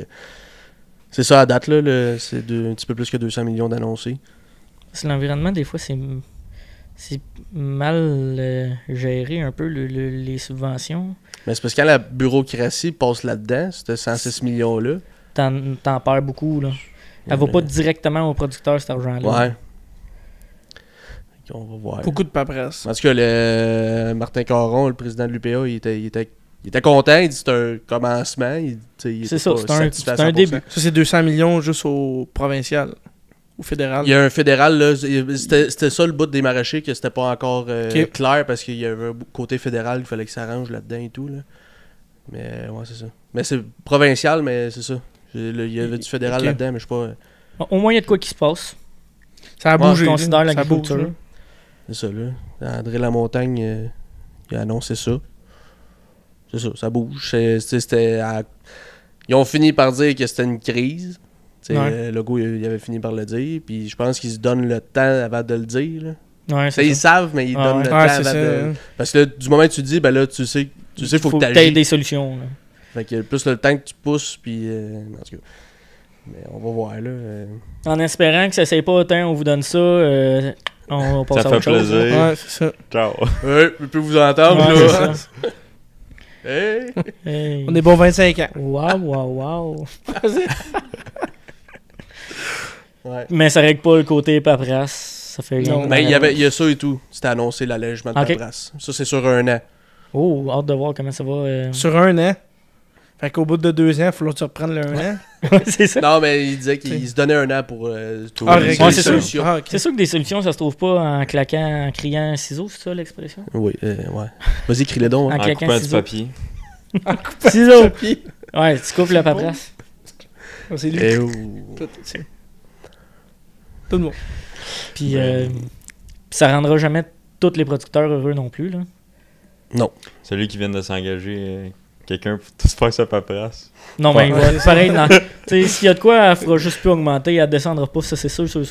C'est ça à date, là. C'est un petit peu plus que 200 millions d'annoncés. Parce que l'environnement, des fois, c'est mal géré un peu les subventions. Mais c'est parce que quand la bureaucratie passe là-dedans, ce 106 millions-là... T'en perds beaucoup. Là. Elle va pas directement au producteur, cet argent-là. Ouais. Fait qu'on va voir. Beaucoup de paperasse. En tout cas, Martin Caron, le président de l'UPA, il était content. Il dit que c'est un commencement. C'est ça, c'est un début. Ça, c'est 200 millions juste au provincial. Au fédéral. Il y a un fédéral, là, c'était ça le bout des maraîchers, que c'était pas encore Ok. clair parce qu'il y avait un côté fédéral, il fallait que ça arrange là-dedans et tout. Là. Mais ouais, c'est ça. Mais c'est provincial, mais c'est ça. Il y avait du fédéral Ok. là-dedans, mais je sais pas. Au moins, il y a de quoi qui se passe. Ça a Ouais, bougé. je là. considère Ça l'agriculture. bouge, là. C'est ça, là. André Lamontagne, il a annoncé ça. C'est ça, ça bouge. Ils ont fini par dire que c'était une crise. Ouais. Legault, il avait fini par le dire. Puis je pense qu'ils se donnent le temps avant de le dire. Là. Ouais, Ils savent, mais ils Ah donnent ouais. le temps Ouais, c'est avant ça. de... Parce que là, du moment que tu dis, ben là, tu sais, faut que tu aies t'agisses. des solutions. Là. Fait que plus le temps que tu pousses, puis... en tout cas. Mais on va voir, là. En espérant que ça ne s'est pas autant, on vous donne ça. On passe Ça à fait autre chose. plaisir. Ouais, c'est ça. Ciao. Ouais, je peux vous entendre, Ouais, là. c'est ça. Hey! Hey. On est bon 25 ans. Wow. Ouais. Mais ça règle pas le côté paperasse. Ça fait rien. Non. Mais il y a ça et tout. C'était annoncé l'allègement de Ok. paperasse. Ça, c'est sur un an. Oh, hâte de voir comment ça va. Sur un an. Fait qu'au bout de 2 ans, il faut que tu reprennes le 1 an. c'est ça. Non, mais il disait qu'il se donnait un an pour trouver Ah, une régler Ouais, c'est solution. ça. Ah, ok. C'est sûr que des solutions, ça se trouve pas en claquant, en criant un ciseau, c'est ça l'expression? Oui, ouais. Vas-y, crie-le donc. hein. En En claquant coupant du ciseaux. papier. Ciseaux! Ouais, tu coupes la paperasse. Ah, c'est lui. Eh, oh. Tout le monde. Puis ça rendra jamais tous les producteurs heureux non plus. Là. Celui qui vient de s'engager, quelqu'un pour tout se faire sa paperasse. Non, Ouais. mais il va être pareil. S'il y a de quoi, elle fera juste plus augmenter, elle descendra pas, ça c'est sûr. Puis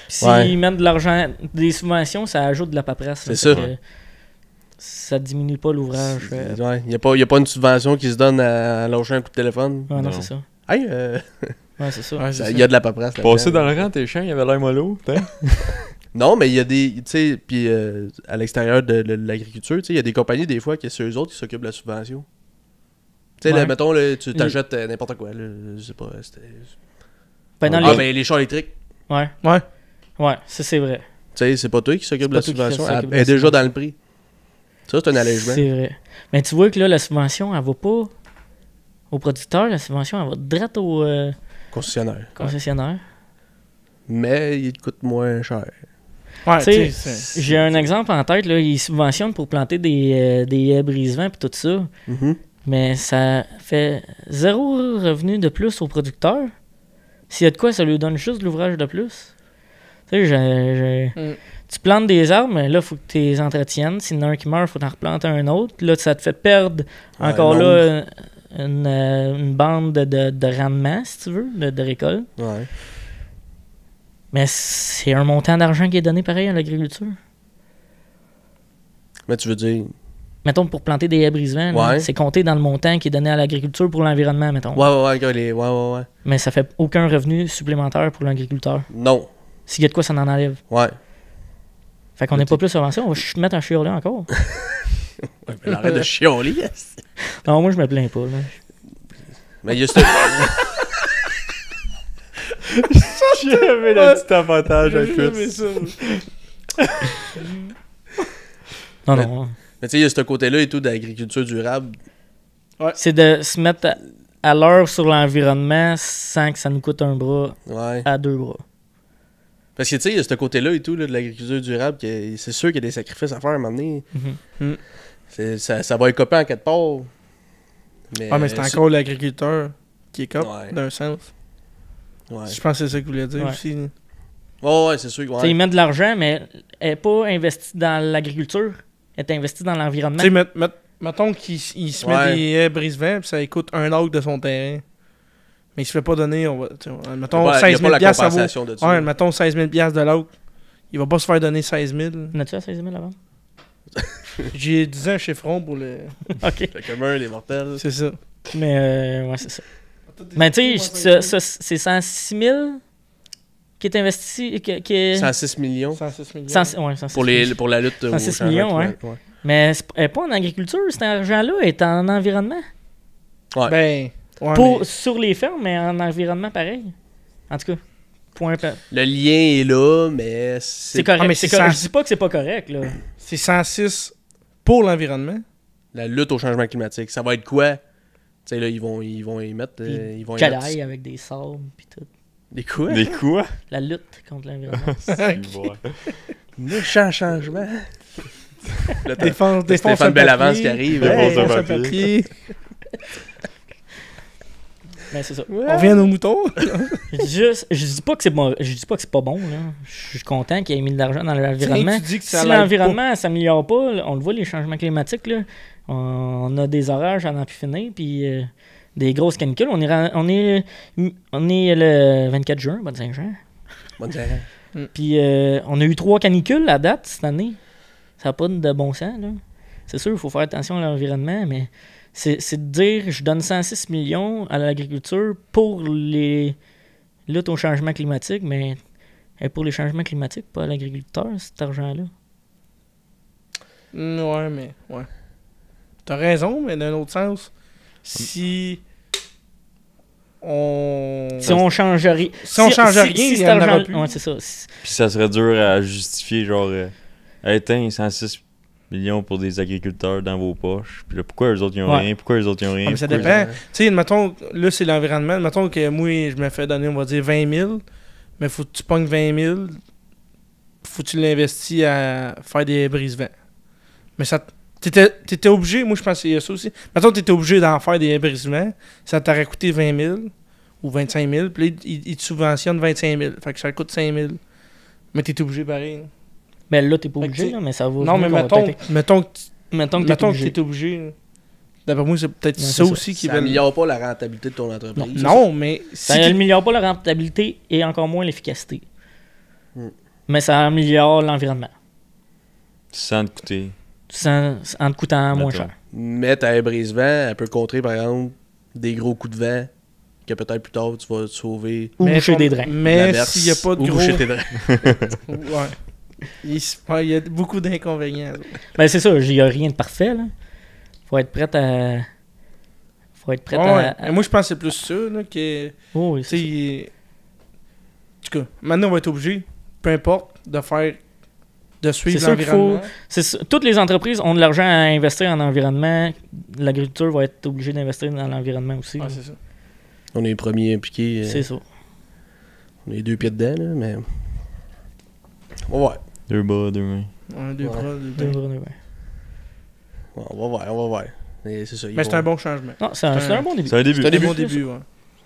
s'ils Ouais. mettent de l'argent, des subventions, ça ajoute de la paperasse. là. C'est Fait ça. que ça diminue pas l'ouvrage. Ouais, il n'y a pas une subvention qui se donne à lâcher un coup de téléphone. Ouais, non, Non. c'est ça. Hey, Ouais, c'est ça. Ouais, c'est il ça. y a de la paperasse là-dedans. Passer dans le rang, tes chiens, il avait l'air mollo. Non, mais il y a des. Tu sais, puis à l'extérieur de l'agriculture, tu sais, il y a des compagnies, des fois, que c'est eux autres qui s'occupent de la subvention. Tu sais, Ouais. là, mettons, là, tu t'achètes n'importe quoi. Là, je sais pas. Ben, dans Ah, les- ben les chars électriques. Ouais. Ouais. Ouais, ça c'est vrai. Tu sais, c'est pas toi qui s'occupe de la C'est pas toi qui subvention. s'occupe Elle de la est déjà subvention. dans le prix. Ça, c'est un allègement. C'est vrai. Mais tu vois que là, la subvention, elle va pas au producteur, la subvention, elle va direct au Concessionnaire. concessionnaire. Mais il te coûte moins cher. Ouais, Tu sais, tu sais, j'ai un exemple en tête, là, ils subventionnent pour planter des haies brise-vent et tout ça, Mhm. mais ça fait 0 revenu de plus au producteur. S'il y a de quoi, ça lui donne juste de l'ouvrage de plus. Tu sais, Mm. tu plantes des arbres, mais là, il faut que tu les entretiennes. S'il y en a un qui meurt, il faut en replanter un autre. Là, ça te fait perdre Ouais, encore nombre. là une bande de rendement, si tu veux, de récolte. Ouais. Mais c'est un montant d'argent qui est donné pareil à l'agriculture. Mais tu veux dire, mettons, pour planter des haies brise-vent, là, Ouais. c'est compté dans le montant qui est donné à l'agriculture pour l'environnement, mettons. Ouais. Mais ça fait aucun revenu supplémentaire pour l'agriculteur. Non. S'il y a de quoi, ça en enlève. Ouais. Fait qu'on n'est pas plus avancé, on va mettre un chiot là encore. Ouais, mais arrête de chialer. Non, moi, je me plains pas. Là. Mais il y a ce... J'avais le petit avantage à J'ai plus. jamais ça. Non, Mais- non. Mais tu sais, il y a ce côté-là et tout d'agriculture durable. C'est de se mettre à l'heure sur l'environnement sans que ça nous coûte un bras Ouais. à 2 bras. Parce que tu sais, il y a ce côté-là et tout là, de l'agriculture durable, que c'est sûr qu'il y a des sacrifices à faire à un moment donné. Mhm. Ça va être copié en quatre parts. Mais c'est encore l'agriculteur qui est cop, Ouais. d'un sens. Ouais, Je pense que c'est ça que vous voulez dire Ouais. aussi. ouais, c'est sûr que. Tu sais, ils mettent de l'argent, mais elle n'est pas investie dans l'agriculture. Elle est investie dans l'environnement. Tu sais, mettons qu'il se met Ouais. des haies brise-vent, puis ça coûte un acre de son terrain. Mais il se fait pas donner, mettons Ouais, 16 il y a 000 pas la piastres, ça vaut. compensation de ça. Ouais, mettons 16 000 piastres de l'acre. Il va pas se faire donner 16 000. N'as-tu à 16 000 avant? J'ai 10 ans chiffron pour le. OK. Le commun, les mortels. C'est ça. Mais, ouais, c'est ça. Mais tu sais, c'est 106 000 qui est investi. Qui est... 106 millions 106 millions. 106 pour la lutte au 106 changement millions, climatique, Mais elle n'est pas en agriculture, cet argent-là est en environnement. Ouais. Ben, ouais, mais- Sur les fermes, mais en environnement pareil. En tout cas, point. Le lien est là, mais C'est correct. mais c'est c'est correct. sans- Je dis pas que c'est pas correct, là. c'est 106 pour l'environnement. la lutte au changement climatique. Ça va être quoi? Tu sais, là, ils vont y mettre. Puis ils vont y Calaille mettre... avec des sables, puis tout. Des quoi? Des quoi? La lutte contre l'environnement. Méchant changement. Là, t'as Défense Stéphane un Bellavance papier. qui arrive. Défense un Défense un papier. papier. Mais c'est ça. On revient aux moutons. Je dis pas que c'est bon, je dis pas que c'est pas bon, là. Je suis content qu'il ait mis de l'argent dans l'environnement. Tu dis que ça Si l'aide l'environnement s'améliore pas, là, on le voit, les changements climatiques, là, on a des orages à n'en plus finir, puis des grosses canicules. On est le 24 juin, bonne Saint-Jean. Bonne soirée. Puis on a eu 3 canicules à date cette année. Ça n'a pas de bon sens, là. C'est sûr, il faut faire attention à l'environnement, mais c'est de dire je donne 106 millions à l'agriculture pour les luttes au changement climatique, mais pour les changements climatiques, pas à l'agriculteur, cet argent-là. Ouais, mais. Ouais. T'as raison, mais d'un autre sens, si. Si on change rien. Si on change rien, il cet y en aura argent- plus. Ouais, c'est ça. Puis ça serait dur à justifier, genre, éteindre 106 millions pour des agriculteurs dans vos poches. Puis là, pourquoi eux autres, ils ont Ouais. rien? Pourquoi eux autres, ils ont rien? Ah, mais ça Pourquoi- dépend. Tu sais, mettons, là, c'est l'environnement. Mettons que moi, je me fais donner, on va dire, 20 000. Mais faut que tu pognes 20 000. Faut que tu l'investis à faire des brise-vent. Mais ça. T'étais obligé, moi je pense qu'il y a ça aussi. Mettons, t'étais obligé d'en faire des brise-vent. Ça t'aurait coûté 20 000 ou 25 000. Puis là, ils te subventionnent 25 000. Fait que ça coûte 5 000. Mais t'es obligé pareil. Ben là, t'es pas Fait que obligé, tu- là, mais ça vaut. Non, mais mettons que mettons que t'es t'es obligé. obligé. D'après moi, c'est peut-être Ouais, ça c'est aussi qui Ça va. améliore pas la rentabilité de ton entreprise. Non, mais Ça si t'es- améliore pas la rentabilité et encore moins l'efficacité. Hmm. Mais ça améliore l'environnement. Sans te coûter. En te coûtant moins Mettons. cher. Mais ta brise-vent, elle peut contrer, par exemple, des gros coups de vent que peut-être plus tard, tu vas te sauver Ou mais boucher ton- des drains. la Mais verse s'il n'y a pas de ou gros. boucher tes drains. Ouais. Il y a beaucoup d'inconvénients. là. Ben c'est ça, il n'y a rien de parfait. Là. Faut être prêt à. Faut être prêt Ouais, à. mais moi, je pense que c'est plus ça. Là, que, Oh, oui, tu sais, en tout cas, maintenant, on va être obligé, peu importe, de suivre C'est sûr qu'il l'environnement. c'est ça. Toutes les entreprises ont de l'argent à investir en environnement. L'agriculture va être obligée d'investir dans l'environnement aussi. Ouais, là. c'est ça. On est les premiers impliqués. C'est ça. On est les 2 pieds dedans, là, mais. On va voir. 2 bas, 2 mains. Ouais, deux Ouais. bras, Deux bras, deux mains. Ouais, on va voir. Mais c'est ça. Mais c'est un bon changement. Non, c'est un bon début. C'est un début. C'est un C'est un début. bon début, ouais.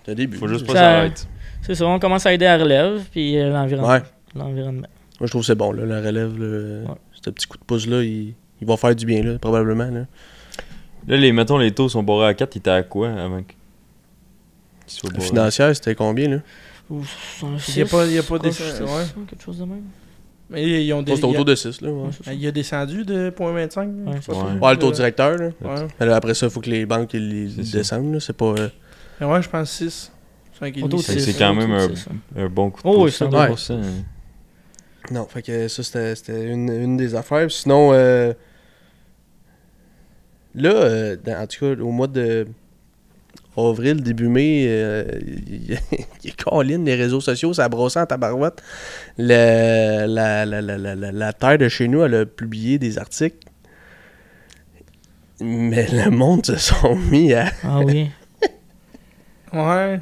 C'est un début. Faut juste pas Ça- s'arrêter. C'est ça, on commence à aider à la relève, puis l'environnement. Ouais. L'environnement. Moi, je trouve que c'est bon, là, la relève. Là, Ouais. Ce petit coup de pouce-là, il va faire du bien, là, probablement. Là. Là, mettons, les taux sont barrés à 4, ils étaient à quoi avant qu'ils soient La barrés? financière, c'était combien, là? Ou Il y a pas des. quelque Ouais. chose de même. Mais ils ont C'était autour de 6, là. Ouais, il a descendu de 0.25. Ouais, je sais pas ouais. trop. Ouais, le taux directeur, là. Ouais. Mais là, après ça, il faut que les banques ils C'est ça. descendent, là. C'est pas... Mais ouais, je pense 6. 5,5. Autour de Fait que 6. c'est quand même Autour de 6, un bon coup de Oh, pouce, oui, ça, c'est 2%. Hein. Non, fait que ça, c'était une des affaires. Sinon, là, en tout cas, au mois de avril, début mai, il est colline, les réseaux sociaux, ça a brossé en tabarouette. La terre de chez nous, elle a publié des articles. Mais le monde se sont mis à... Ah oui. Ouais.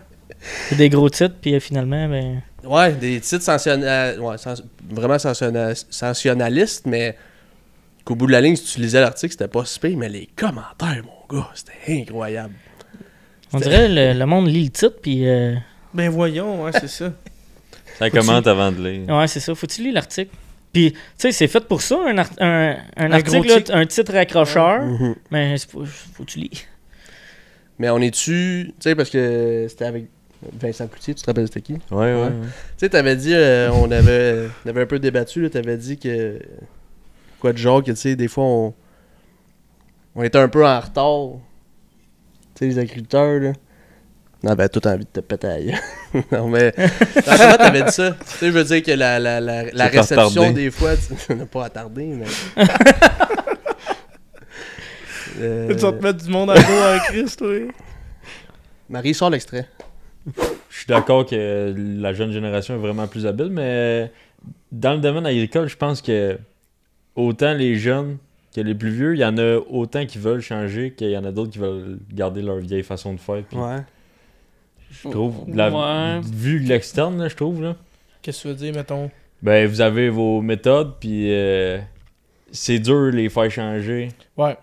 C'est des gros titres, puis finalement, ben. Ouais, des titres vraiment sensationnalistes, mais qu'au bout de la ligne, si tu lisais l'article, c'était pas si pire, mais les commentaires, mon gars, c'était incroyable. On dirait le monde lit le titre, puis. Ben voyons, ouais, c'est ça. Ça commente avant de lire. Ouais, c'est ça. Faut-tu lire l'article? Puis, tu sais, c'est fait pour ça, un gros article, là, titre. un titre accrocheur, Mhm. mais faut-tu lire. Mais on est-tu... Tu sais, parce que c'était avec Vincent Cloutier, tu te rappelles c'était qui? Tu Ouais. sais, t'avais dit, on avait un peu débattu, là, t'avais dit que... Quoi de genre que, tu sais, des fois, on était un peu en retard. Tu sais, les agriculteurs, là. On avait tout envie de te péter à la gueule. Non, mais... Comment t'avais dit ça? Tu sais, je veux dire que la C'est réception, attardé. des fois... Tu n'as pas attardé, mais... Tu vas te mettre du monde à dos en Christ, oui. Marie, sort l'extrait. Je suis d'accord que la jeune génération est vraiment plus habile, mais dans le domaine agricole, je pense que autant les jeunes que les plus vieux, il y en a autant qui veulent changer qu'il y en a d'autres qui veulent garder leur vieille façon de faire. Puis Ouais. je trouve, Ouais. vu de l'externe, là, je trouve, là, Qu'est-ce que tu veux dire, mettons? ben vous avez vos méthodes, puis c'est dur de les faire changer. Ouais.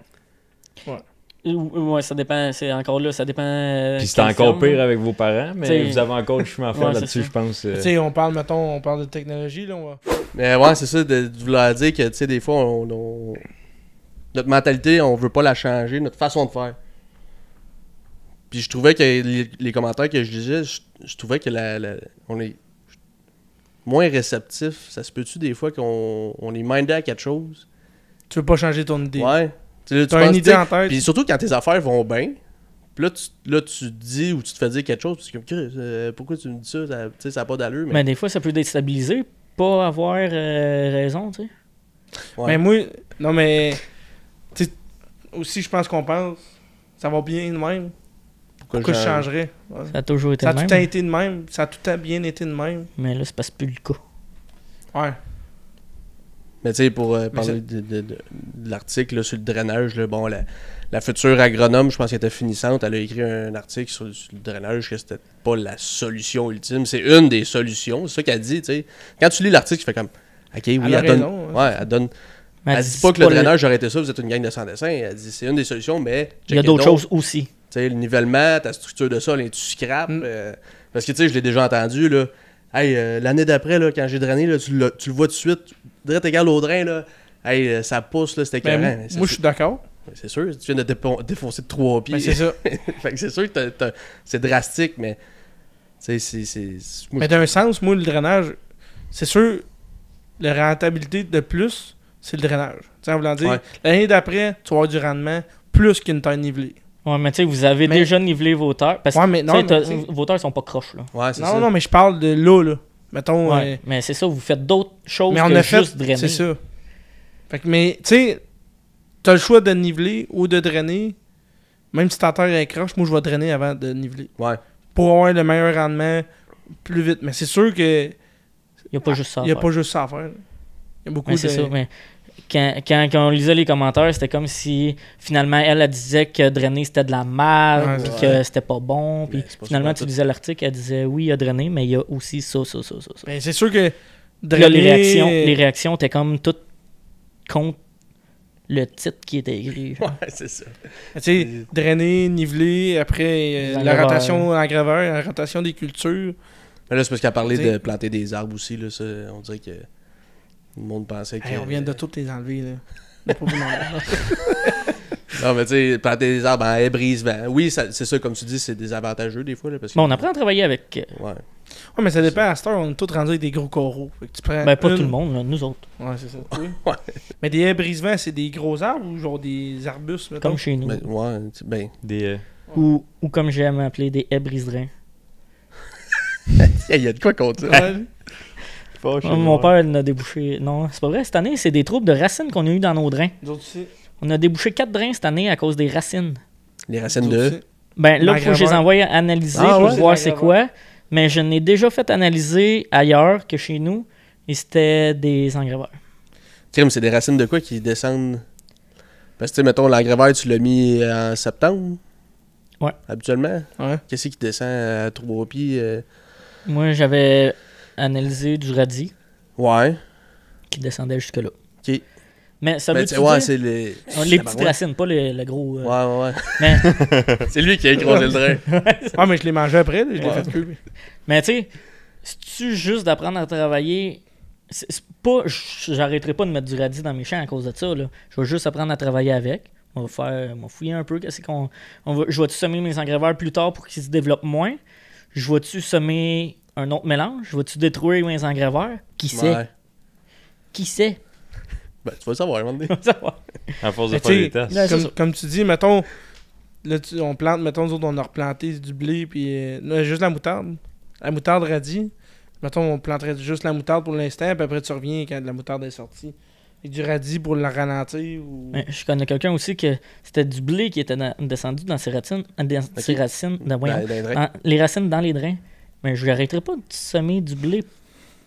Ouais, ça dépend. C'est encore là, ça dépend. Puis c'est quelle encore ferme, pire là. avec vos parents, mais T'sais, vous avez encore du chemin à faire ouais, c'est là-dessus, ça. je pense. Tu sais, on parle de technologie, là. On va... Mais ouais, c'est ça, de vouloir dire que, tu sais, des fois, notre mentalité, on veut pas la changer, notre façon de faire. Puis je trouvais que les commentaires que je disais, je trouvais que on est moins réceptif. Ça se peut-tu des fois qu'on est mindé à quelque chose? Tu veux pas changer ton idée. Ouais. Tu sais, là, tu T'as penses, une tu idée sais, en tête. Puis surtout quand tes affaires vont bien, puis là, tu dis ou tu te fais dire quelque chose, puis c'est comme, pourquoi tu me dis ça? Tu sais, ça n'a pas d'allure, mais... Mais des fois, ça peut déstabiliser, pas avoir raison, tu sais. Ouais. Mais moi, non, mais. Tu sais, aussi, je pense qu'on pense. Ça va bien de même. Pourquoi je change? changerais? Ouais. Ça a toujours été Ça a le tout même. le temps été de même. Ça a tout le temps bien été de même. Mais là, c'est pas plus le cas. Ouais. Mais tu sais, pour parler de l'article là, sur le drainage, là, bon, la future agronome, je pense qu'elle était finissante, elle a écrit un article sur le drainage que c'était pas la solution ultime, c'est une des solutions, c'est ça qu'elle dit, tu sais. Quand tu lis l'article, tu fais comme, ok, oui, Elle a elle donne... raison, hein. Ouais, elle donne... Mais Elle dit pas que le drainage aurait été ça, vous êtes une gang de sans-dessin, elle dit c'est une des solutions, mais... Il y a d'autres choses aussi. Tu sais, le nivellement, ta structure de sol, tu scrapes. Mm. Parce que, tu sais, je l'ai déjà entendu, là. Hey, l'année d'après, là, quand j'ai drainé, là, tu le vois tout de suite. Direct égal au drain, là. Hey, ça pousse, là, c'était Ben, écœurant. moi, C'est moi, je suis d'accord. c'est sûr, tu viens de défoncer de 3 pieds. Mais c'est ça. Fait que c'est sûr que c'est drastique, mais... Tu sais, moi, Mais d'un sens, moi, le drainage, c'est sûr, la rentabilité de plus, c'est le drainage. Tu sais, en voulant dire, Ouais. l'année d'après, tu vas avoir du rendement plus qu'une terre nivelée. Ouais, mais tu sais, vous avez Mais- déjà nivelé vos terres. Parce que Ouais, mais non, tu sais, mais tu sais- vos terres sont pas croches, là. Ouais, c'est Non, ça. non, mais je parle de là. Mettons. Ouais, mais c'est ça, vous faites d'autres choses mais on que a fait. juste drainer. C'est ça. Fait que, mais, tu sais, t'as le choix de niveler ou de drainer. Même si ta terre est croche, moi, je vais drainer avant de niveler. Ouais. Pour avoir le meilleur rendement plus vite. Mais c'est sûr que Il n'y a pas juste ça. à il n'y a faire. pas juste ça à faire. Il y a beaucoup Ouais, de. c'est ça, mais quand on lisait les commentaires, c'était comme si finalement elle disait que drainer c'était de la merde, Ouais, puis ouais. que c'était pas bon, Mais puis c'est pas finalement ça tu tout. lisais l'article, elle disait oui, il y a drainé, mais il y a aussi ça. Ben, c'est sûr que. Puis là, Drainer. les réactions étaient comme toutes contre le titre qui était écrit. Ouais, c'est ça. Tu sais, drainer, niveler, après Les la engraveurs. rotation en graveur, la rotation des cultures. Mais là, c'est parce qu'elle a parlé T'sais- de planter des arbres aussi, là. Ça, on dirait que... Le monde pensait que... Hey, on vient de toutes les enlever, là. On a pas besoin d'en- Non, mais tu sais, planter des arbres en haie brise-vent. Oui, c'est ça, comme tu dis, c'est désavantageux des fois. Là, parce que, Bon, on apprend à travailler avec. Ouais. Ouais, mais ça dépend. À cette heure, on est tous rendus avec des gros coraux. Fait que tu prends Ben, pas une- tout le monde, là, nous autres. Ouais, c'est ça. Oui. Ouais. Mais des haies brise-vent, c'est des gros arbres ou genre des arbustes, mettons? Comme chez nous. Mais, ouais, ben. Des. Ou comme j'aime appeler des haies brise-drains. Il y a de quoi contre ça. Ouais. Mon père, il en a débouché. Non, c'est pas vrai. Cette année, c'est des troubles de racines qu'on a eu dans nos drains. Nous autres aussi. On a débouché 4 drains cette année à cause des racines. Les racines Nous autres de. aussi. Ben là, il faut que je les L'engraveur. envoie analyser Ah pour ouais? voir C'est c'est quoi. Mais je n'ai déjà fait analyser ailleurs que chez nous. Et c'était des engraveurs. Crime, c'est des racines de quoi qui descendent. Parce que, tu sais, mettons, l'engraveur, tu l'as mis en septembre. Ouais. Habituellement. Ouais. Qu'est-ce qui descend à 3 pieds? Moi, j'avais analysé du radis Ouais. qui descendait jusque-là. Ok. Mais ça Mais veut tu sais, dire ouais, c'est les. les petites Tabarouette. racines, pas le gros. Ouais, ouais. Mais, C'est lui qui a écrasé le drain. Ah, mais je l'ai mangé après, là, je l'ai Ouais. fait cuire. mais tu sais, si tu juste d'apprendre à travailler, c'est pas, j'arrêterai pas de mettre du radis dans mes champs à cause de ça. Là. Je vais juste apprendre à travailler avec. On va fouiller un peu. Je vais-tu semer mes engraveurs plus tard pour qu'ils se développent moins? Je vais-tu semer un autre mélange? Je vais-tu détruire mes engraveurs? Qui sait? Ouais. Qui sait? Ben, tu vas le savoir, un moment donné. On va savoir. À force de Mais faire tu des sais, tests. là, c'est ça. Comme tu dis, mettons, là, on plante, mettons, nous autres, on a replanté du blé, puis là, juste la moutarde. La moutarde radis. Mettons, on planterait juste la moutarde pour l'instant, puis après, tu reviens quand la moutarde est sortie. Et du radis pour la ralentir ou. Ouais, je connais quelqu'un aussi que c'était du blé qui était descendu dans ses racines. Ses racines voyons, Dans les drains. les racines dans les drains. Mais je n'arrêterai pas de semer du blé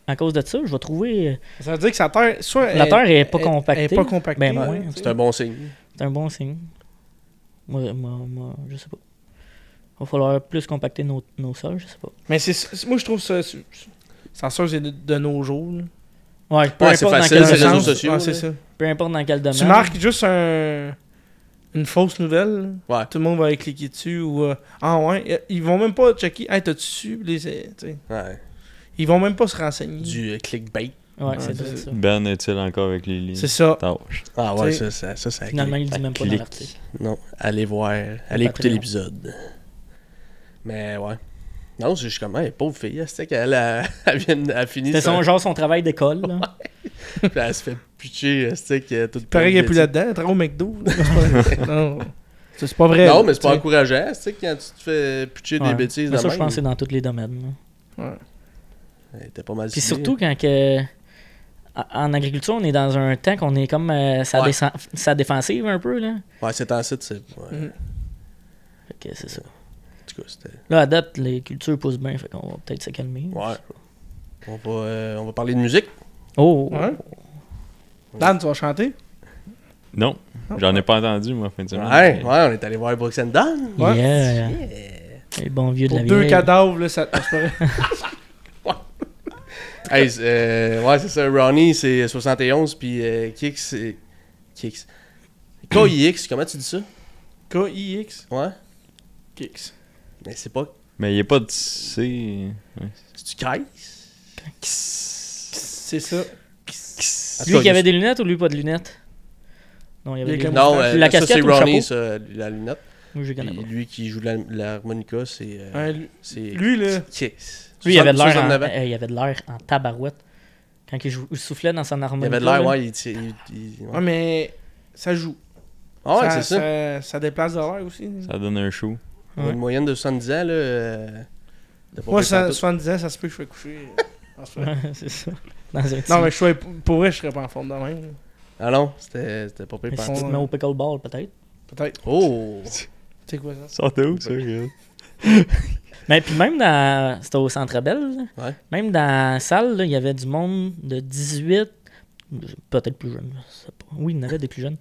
à cause de ça. Je vais trouver. Ça veut dire que sa terre, soit. La terre est pas elle- compactée. Elle est pas compactée. Ben, là, moins. tu sais. C'est un bon signe. C'est un bon signe. Moi, je sais pas. Il va falloir plus compacter nos sols, je sais pas. Mais moi, je trouve ça. Ça sort, c'est de nos jours. là. Ouais, peu Ouais, c'est importe dans facile, quel c'est les réseaux domaine. sociaux. Ouais, c'est là. ça. Peu importe dans quel domaine. Tu marques juste une fausse nouvelle. là. Ouais. Tout le monde va aller cliquer dessus. Ou, ah ouais. Ils vont même pas checker. Hey, t'as-tu su? Tu sais. Ouais. Ils vont même pas se renseigner. Du clickbait. Ouais, c'est Ouais, vrai, c'est ça. Ben est-il encore avec les lignes? C'est ça. Tâche. Ah ouais, T'sais, ça Finalement, il dit même pas dans clique. l'article. Non, allez voir. Allez écouter Patreon. l'épisode. Mais ouais. Non, c'est juste comme, hey, pauvre fille, c'est qu'elle a fini C'était son travail d'école. là. Puis elle se fait pitcher, c'est que tout Pareil, il n'y a plus là-dedans. Elle travaille au McDo. là. C'est pas- non. C'est pas vrai. Non, là, mais c'est pas tu sais. encourageant, c'est quand tu te fais pitcher Ouais. des bêtises Mais de ça, je même. pense que c'est dans tous les domaines. là. Ouais. T'es pas mal Puis ciblé. surtout quand que, en agriculture, on est dans un temps qu'on est comme sa défensive un peu. Là. Ouais, c'est en site, c'est. Ouais. Mhm. Fait que c'est ça. En tout cas, c'était. Là, à date, les cultures poussent bien, fait qu'on va peut-être se calmer. Ouais. On va parler de musique. Oh! Ouais. Dan, tu vas chanter? Non, j'en ai pas entendu, moi, fin de semaine. Ouais, on est allé voir Brooks and Dunn. Ouais. Yeah! Yeah. Les bons vieux de Pour la deux vieille. cadavres, là, ça. c'est pas vrai. Hey, ouais, c'est ça. Ronnie, c'est 71, puis Kix, c'est. Kix. KIX, comment tu dis ça? K-I-X. Ouais. Kix. Mais c'est pas. Mais il n'y a pas de C. Ouais. C'est-tu Kix? C'est ça. Lui qui avait des lunettes ou lui pas de lunettes? Non, il y avait Lui des avec lunettes. Non, La ça, casquette c'est ou le Ronnie, chapeau? ça, la lunette. Moi, je connais Puis pas. lui qui joue l'harmonica, c'est. Ouais, c'est lui, là. Kix. Lui, il avait de l'air 69 ans. il avait de l'air en tabarouette. Quand il soufflait dans son Il harmonica. avait de l'air, là. ouais. Ouais. Ouais, mais ça joue. Ah ouais, c'est ça. Ça déplace de l'air aussi. Ça donne un show. Une moyenne de 70 ans, là. de pas Moi, pire pantoute. 70 ans, ça se peut que je sois couché. En soi. Ouais, c'est ça. Dans un Non, mais pour vrai, je serais pas en forme de même. là. Ah non, c'était pas pire Mais si tu pantoute. te mets au pickleball, peut-être. Peut-être. Oh! C'est quoi ça? Sortez où, ça, regarde? Mais puis même dans... C'était au Centre Bell. là. Ouais. Même dans la salle, là, il y avait du monde de 18... Peut-être plus jeune. Je sais pas. Oui, il y en avait des plus jeunes.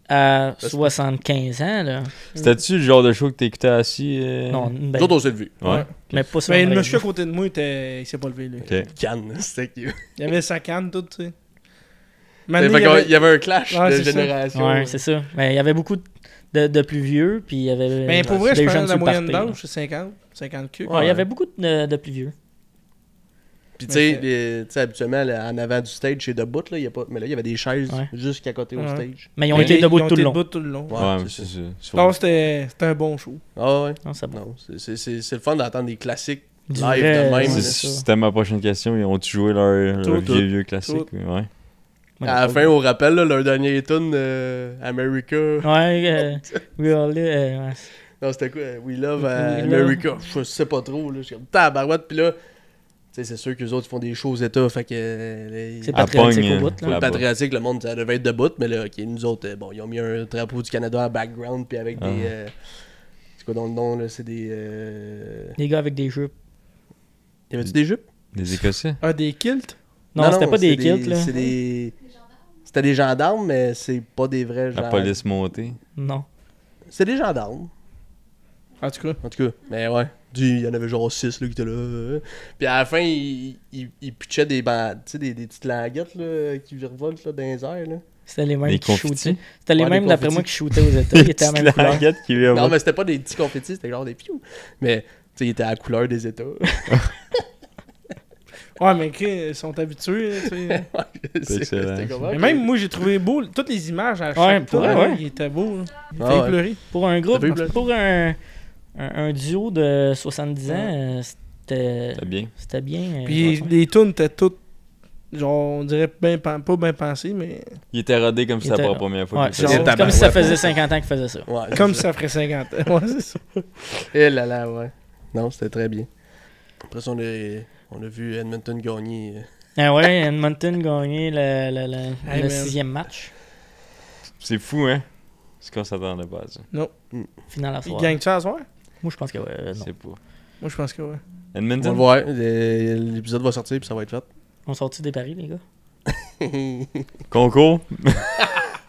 À Parce que- 75 ans, là. C'était-tu le genre de show que t'écoutais assis? Non, Nous ben, autres, on s'est levé. Ouais. mais pas ça. Mais le monsieur à côté de moi, il s'est pas levé, lui. Ok. Canne, c'était cute. Il avait sa canne, tout, tu sais. Fait Mané, qu'il y avait un clash Ouais, de c'est ça. génération. Ouais, c'est ça. Mais il y avait beaucoup de plus vieux, puis il y avait Mais pour vrai, je des pense jeunes que la sur le moyenne party, d'âge, c'est 50 cul. là. Ouais, il y avait beaucoup de plus vieux. Puis tu sais, habituellement, là, en avant du stage, chez debout, là, y a pas... mais là, il y avait des chaises Ouais. juste à côté au Ouais. stage. Mais ils ont été debout tout le long. tout le long. Ouais, c'est c'est ça. ça. Non, c'était un bon show. Ah ouais. Non, c'est bon. Non, c'est le fun d'entendre des classiques Du live vrai, de même. ouais, là. c'est ça. C'était ma prochaine question. Ils ont-tu joué leur Tout. vieux classique? Ouais. Ouais, À la fin, on rappelle là, leur dernier tune, America. Ouais, We All Live, ouais. Non, c'était quoi? We Love We America. Je sais pas trop. Là. Je suis comme tabarouette. Puis là, tu sais, c'est sûr qu'eux autres ils font des shows aux États. Fait que. C'est À patriotique Pogne, au bout, Pour là. le patriotique, le monde, ça devait être debout. Mais là, ok, nous autres, bon, ils ont mis un drapeau du Canada en background. Puis avec des. C'est quoi dans le nom, là? C'est des. Les gars avec des jupes. Y avait-tu des jupes? Des Écossais? Ah, des kilts? Non, c'était pas c'est des kilts, là. C'est des. C'était des gendarmes, mais c'est pas des vrais La gendarmes. police montée. Non. C'est des gendarmes. En tout cas. En tout cas, mais ouais. Il y en avait genre 6 là, qui étaient là. Puis à la fin, ils pitchaient des bandes, tu sais, des petites languettes là, qui revoltent là, dans les airs. Là. C'était les mêmes Des qui confettis. shootaient. C'était les Ouais, mêmes, des d'après confettis. moi, qui shootaient aux États. Ils étaient à la même couleur. languette qui vient Non, mais c'était pas des petits confettis, c'était genre des pious. Mais tu sais, ils étaient à la couleur des États. Ouais, mais ils sont habitués, tu sais. excellent. C'était comment? Mais même moi, j'ai trouvé beau toutes les images à Ouais, chaque pour tour, vrai, là, ouais. il était beau. Là. Il Ah fait ouais. pleurer. Pour un groupe, Ça fait pour un duo de 70 ans, C'était bien. c'était bien. Puis les tunes étaient toutes, genre, on dirait pas bien pensées, mais Il était rodé comme si Il c'était était- pas la première fois Ouais, qu'il c'est faisait genre- ça. comme si ça faisait 50 ans qu'il faisait ça. Ouais, comme si ça ferait 50 ans. Ouais, c'est ça. Et là là, ouais. Non, c'était très bien. Après ça, on a vu Edmonton gagner. Ah ouais, Edmonton gagné le Hey, man. 6e match. C'est fou, hein? C'est qu'on s'attendait pas à ça. Finale à Il soir. gagne ça à soir? Moi, je pense que ouais, non. C'est pas. Moi, je pense que ouais. On va Edmonton? le voir. L'épisode va sortir puis ça va être fait. On sort-tu des paris, les gars? Concours?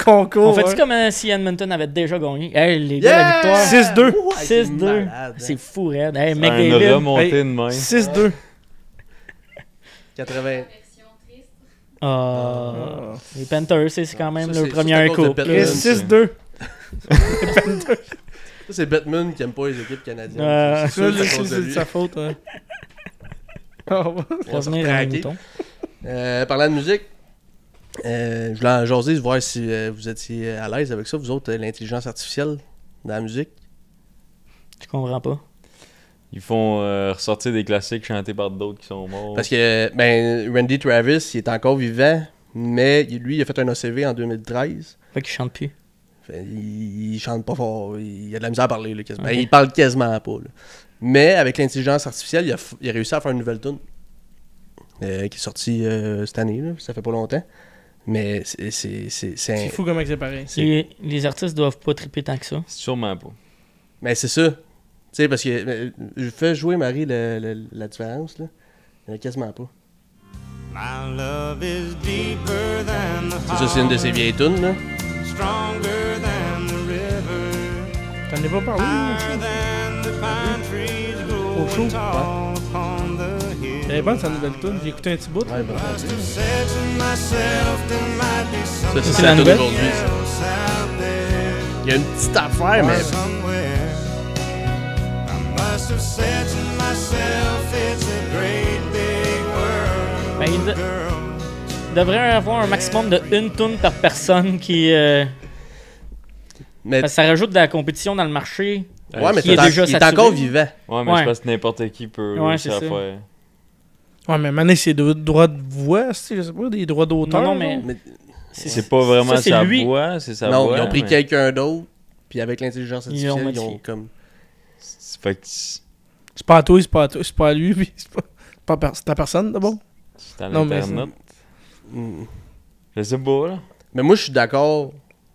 Concours. On fait-tu ouais. comme si Edmonton avait déjà gagné? Hey, les gars, la victoire. 6-2. Ouais, c'est 6-2. malade, hein. C'est fou, Red. Hey, Un McDavid. remonté Hey, de main. 6-2. 80. Ah, les Panthers, c'est quand même Ça, leur c'est première à cause de coupe. Batman. là. Et 6-2. Ça, c'est Batman qui aime pas les équipes canadiennes. Ouais. C'est sûr que Ça, c'est à cause de c'est de lui. sa faute. Ouais. Ah, ouais. On va se Revenir dans les retraquer. moutons. Parlant de musique, je voulais en jaser, voir si vous étiez à l'aise avec ça, vous autres, l'intelligence artificielle dans la musique. Je comprends pas. Ils font ressortir des classiques chantés par d'autres qui sont morts. Parce que, ben, Randy Travis, il est encore vivant, mais lui, il a fait un ACV en 2013. Fait qu'ils chantent plus. Fait, il chante pas fort, il a de la misère à parler, là, quasiment. Ben, il parle quasiment pas, là. Mais avec l'intelligence artificielle, il a réussi à faire une nouvelle tune qui est sortie cette année, là. Ça fait pas longtemps. Mais C'est fou comment c'est pareil. Les artistes doivent pas triper tant que ça. Sûrement pas. Mais c'est ça. Tu sais, parce que je fais jouer Marie la différence, là. Il y en a quasiment pas. My love is deeper than the Ça, c'est une de ses vieilles tunes, là. stronger than the river, T'en ai pas parlé? higher than the pine trees Au show? growing tall upon the hill. Elle est bonne sa nouvelle tune. J'ai écouté un petit bout. Ouais, bon. Must have said to myself there might be Ça, something c'est la la tune nouvelle? d'aujourd'hui, ça. else out there Il y a une petite affaire, mais... somewhere. I must have said to myself it's a great big world, Ben, il girl. devrait avoir un maximum de une tune par personne qui. mais Parce que ça rajoute de la compétition dans le marché. ouais, mais qui est déjà il est saturé. encore vivant. Ouais, mais Ouais. je pense que n'importe qui peut Ouais, réussir c'est à ça. faire. Ouais, mais maintenant, c'est des droits de voix, je sais pas, des droits d'auteur. Non, non, mais. genre. Mais C'est pas vraiment Ça, c'est sa lui. voix, c'est sa non, voix. ils ont pris mais- quelqu'un d'autre, puis avec l'intelligence Ils l'ont artificielle, ils ont modifié. comme... Fait que C'est pas à toi, c'est pas à toi, c'est pas à lui, puis c'est à personne d'abord. c'est à Non, mais l'internet. Mm. Je sais pas, là. Mais moi, je suis d'accord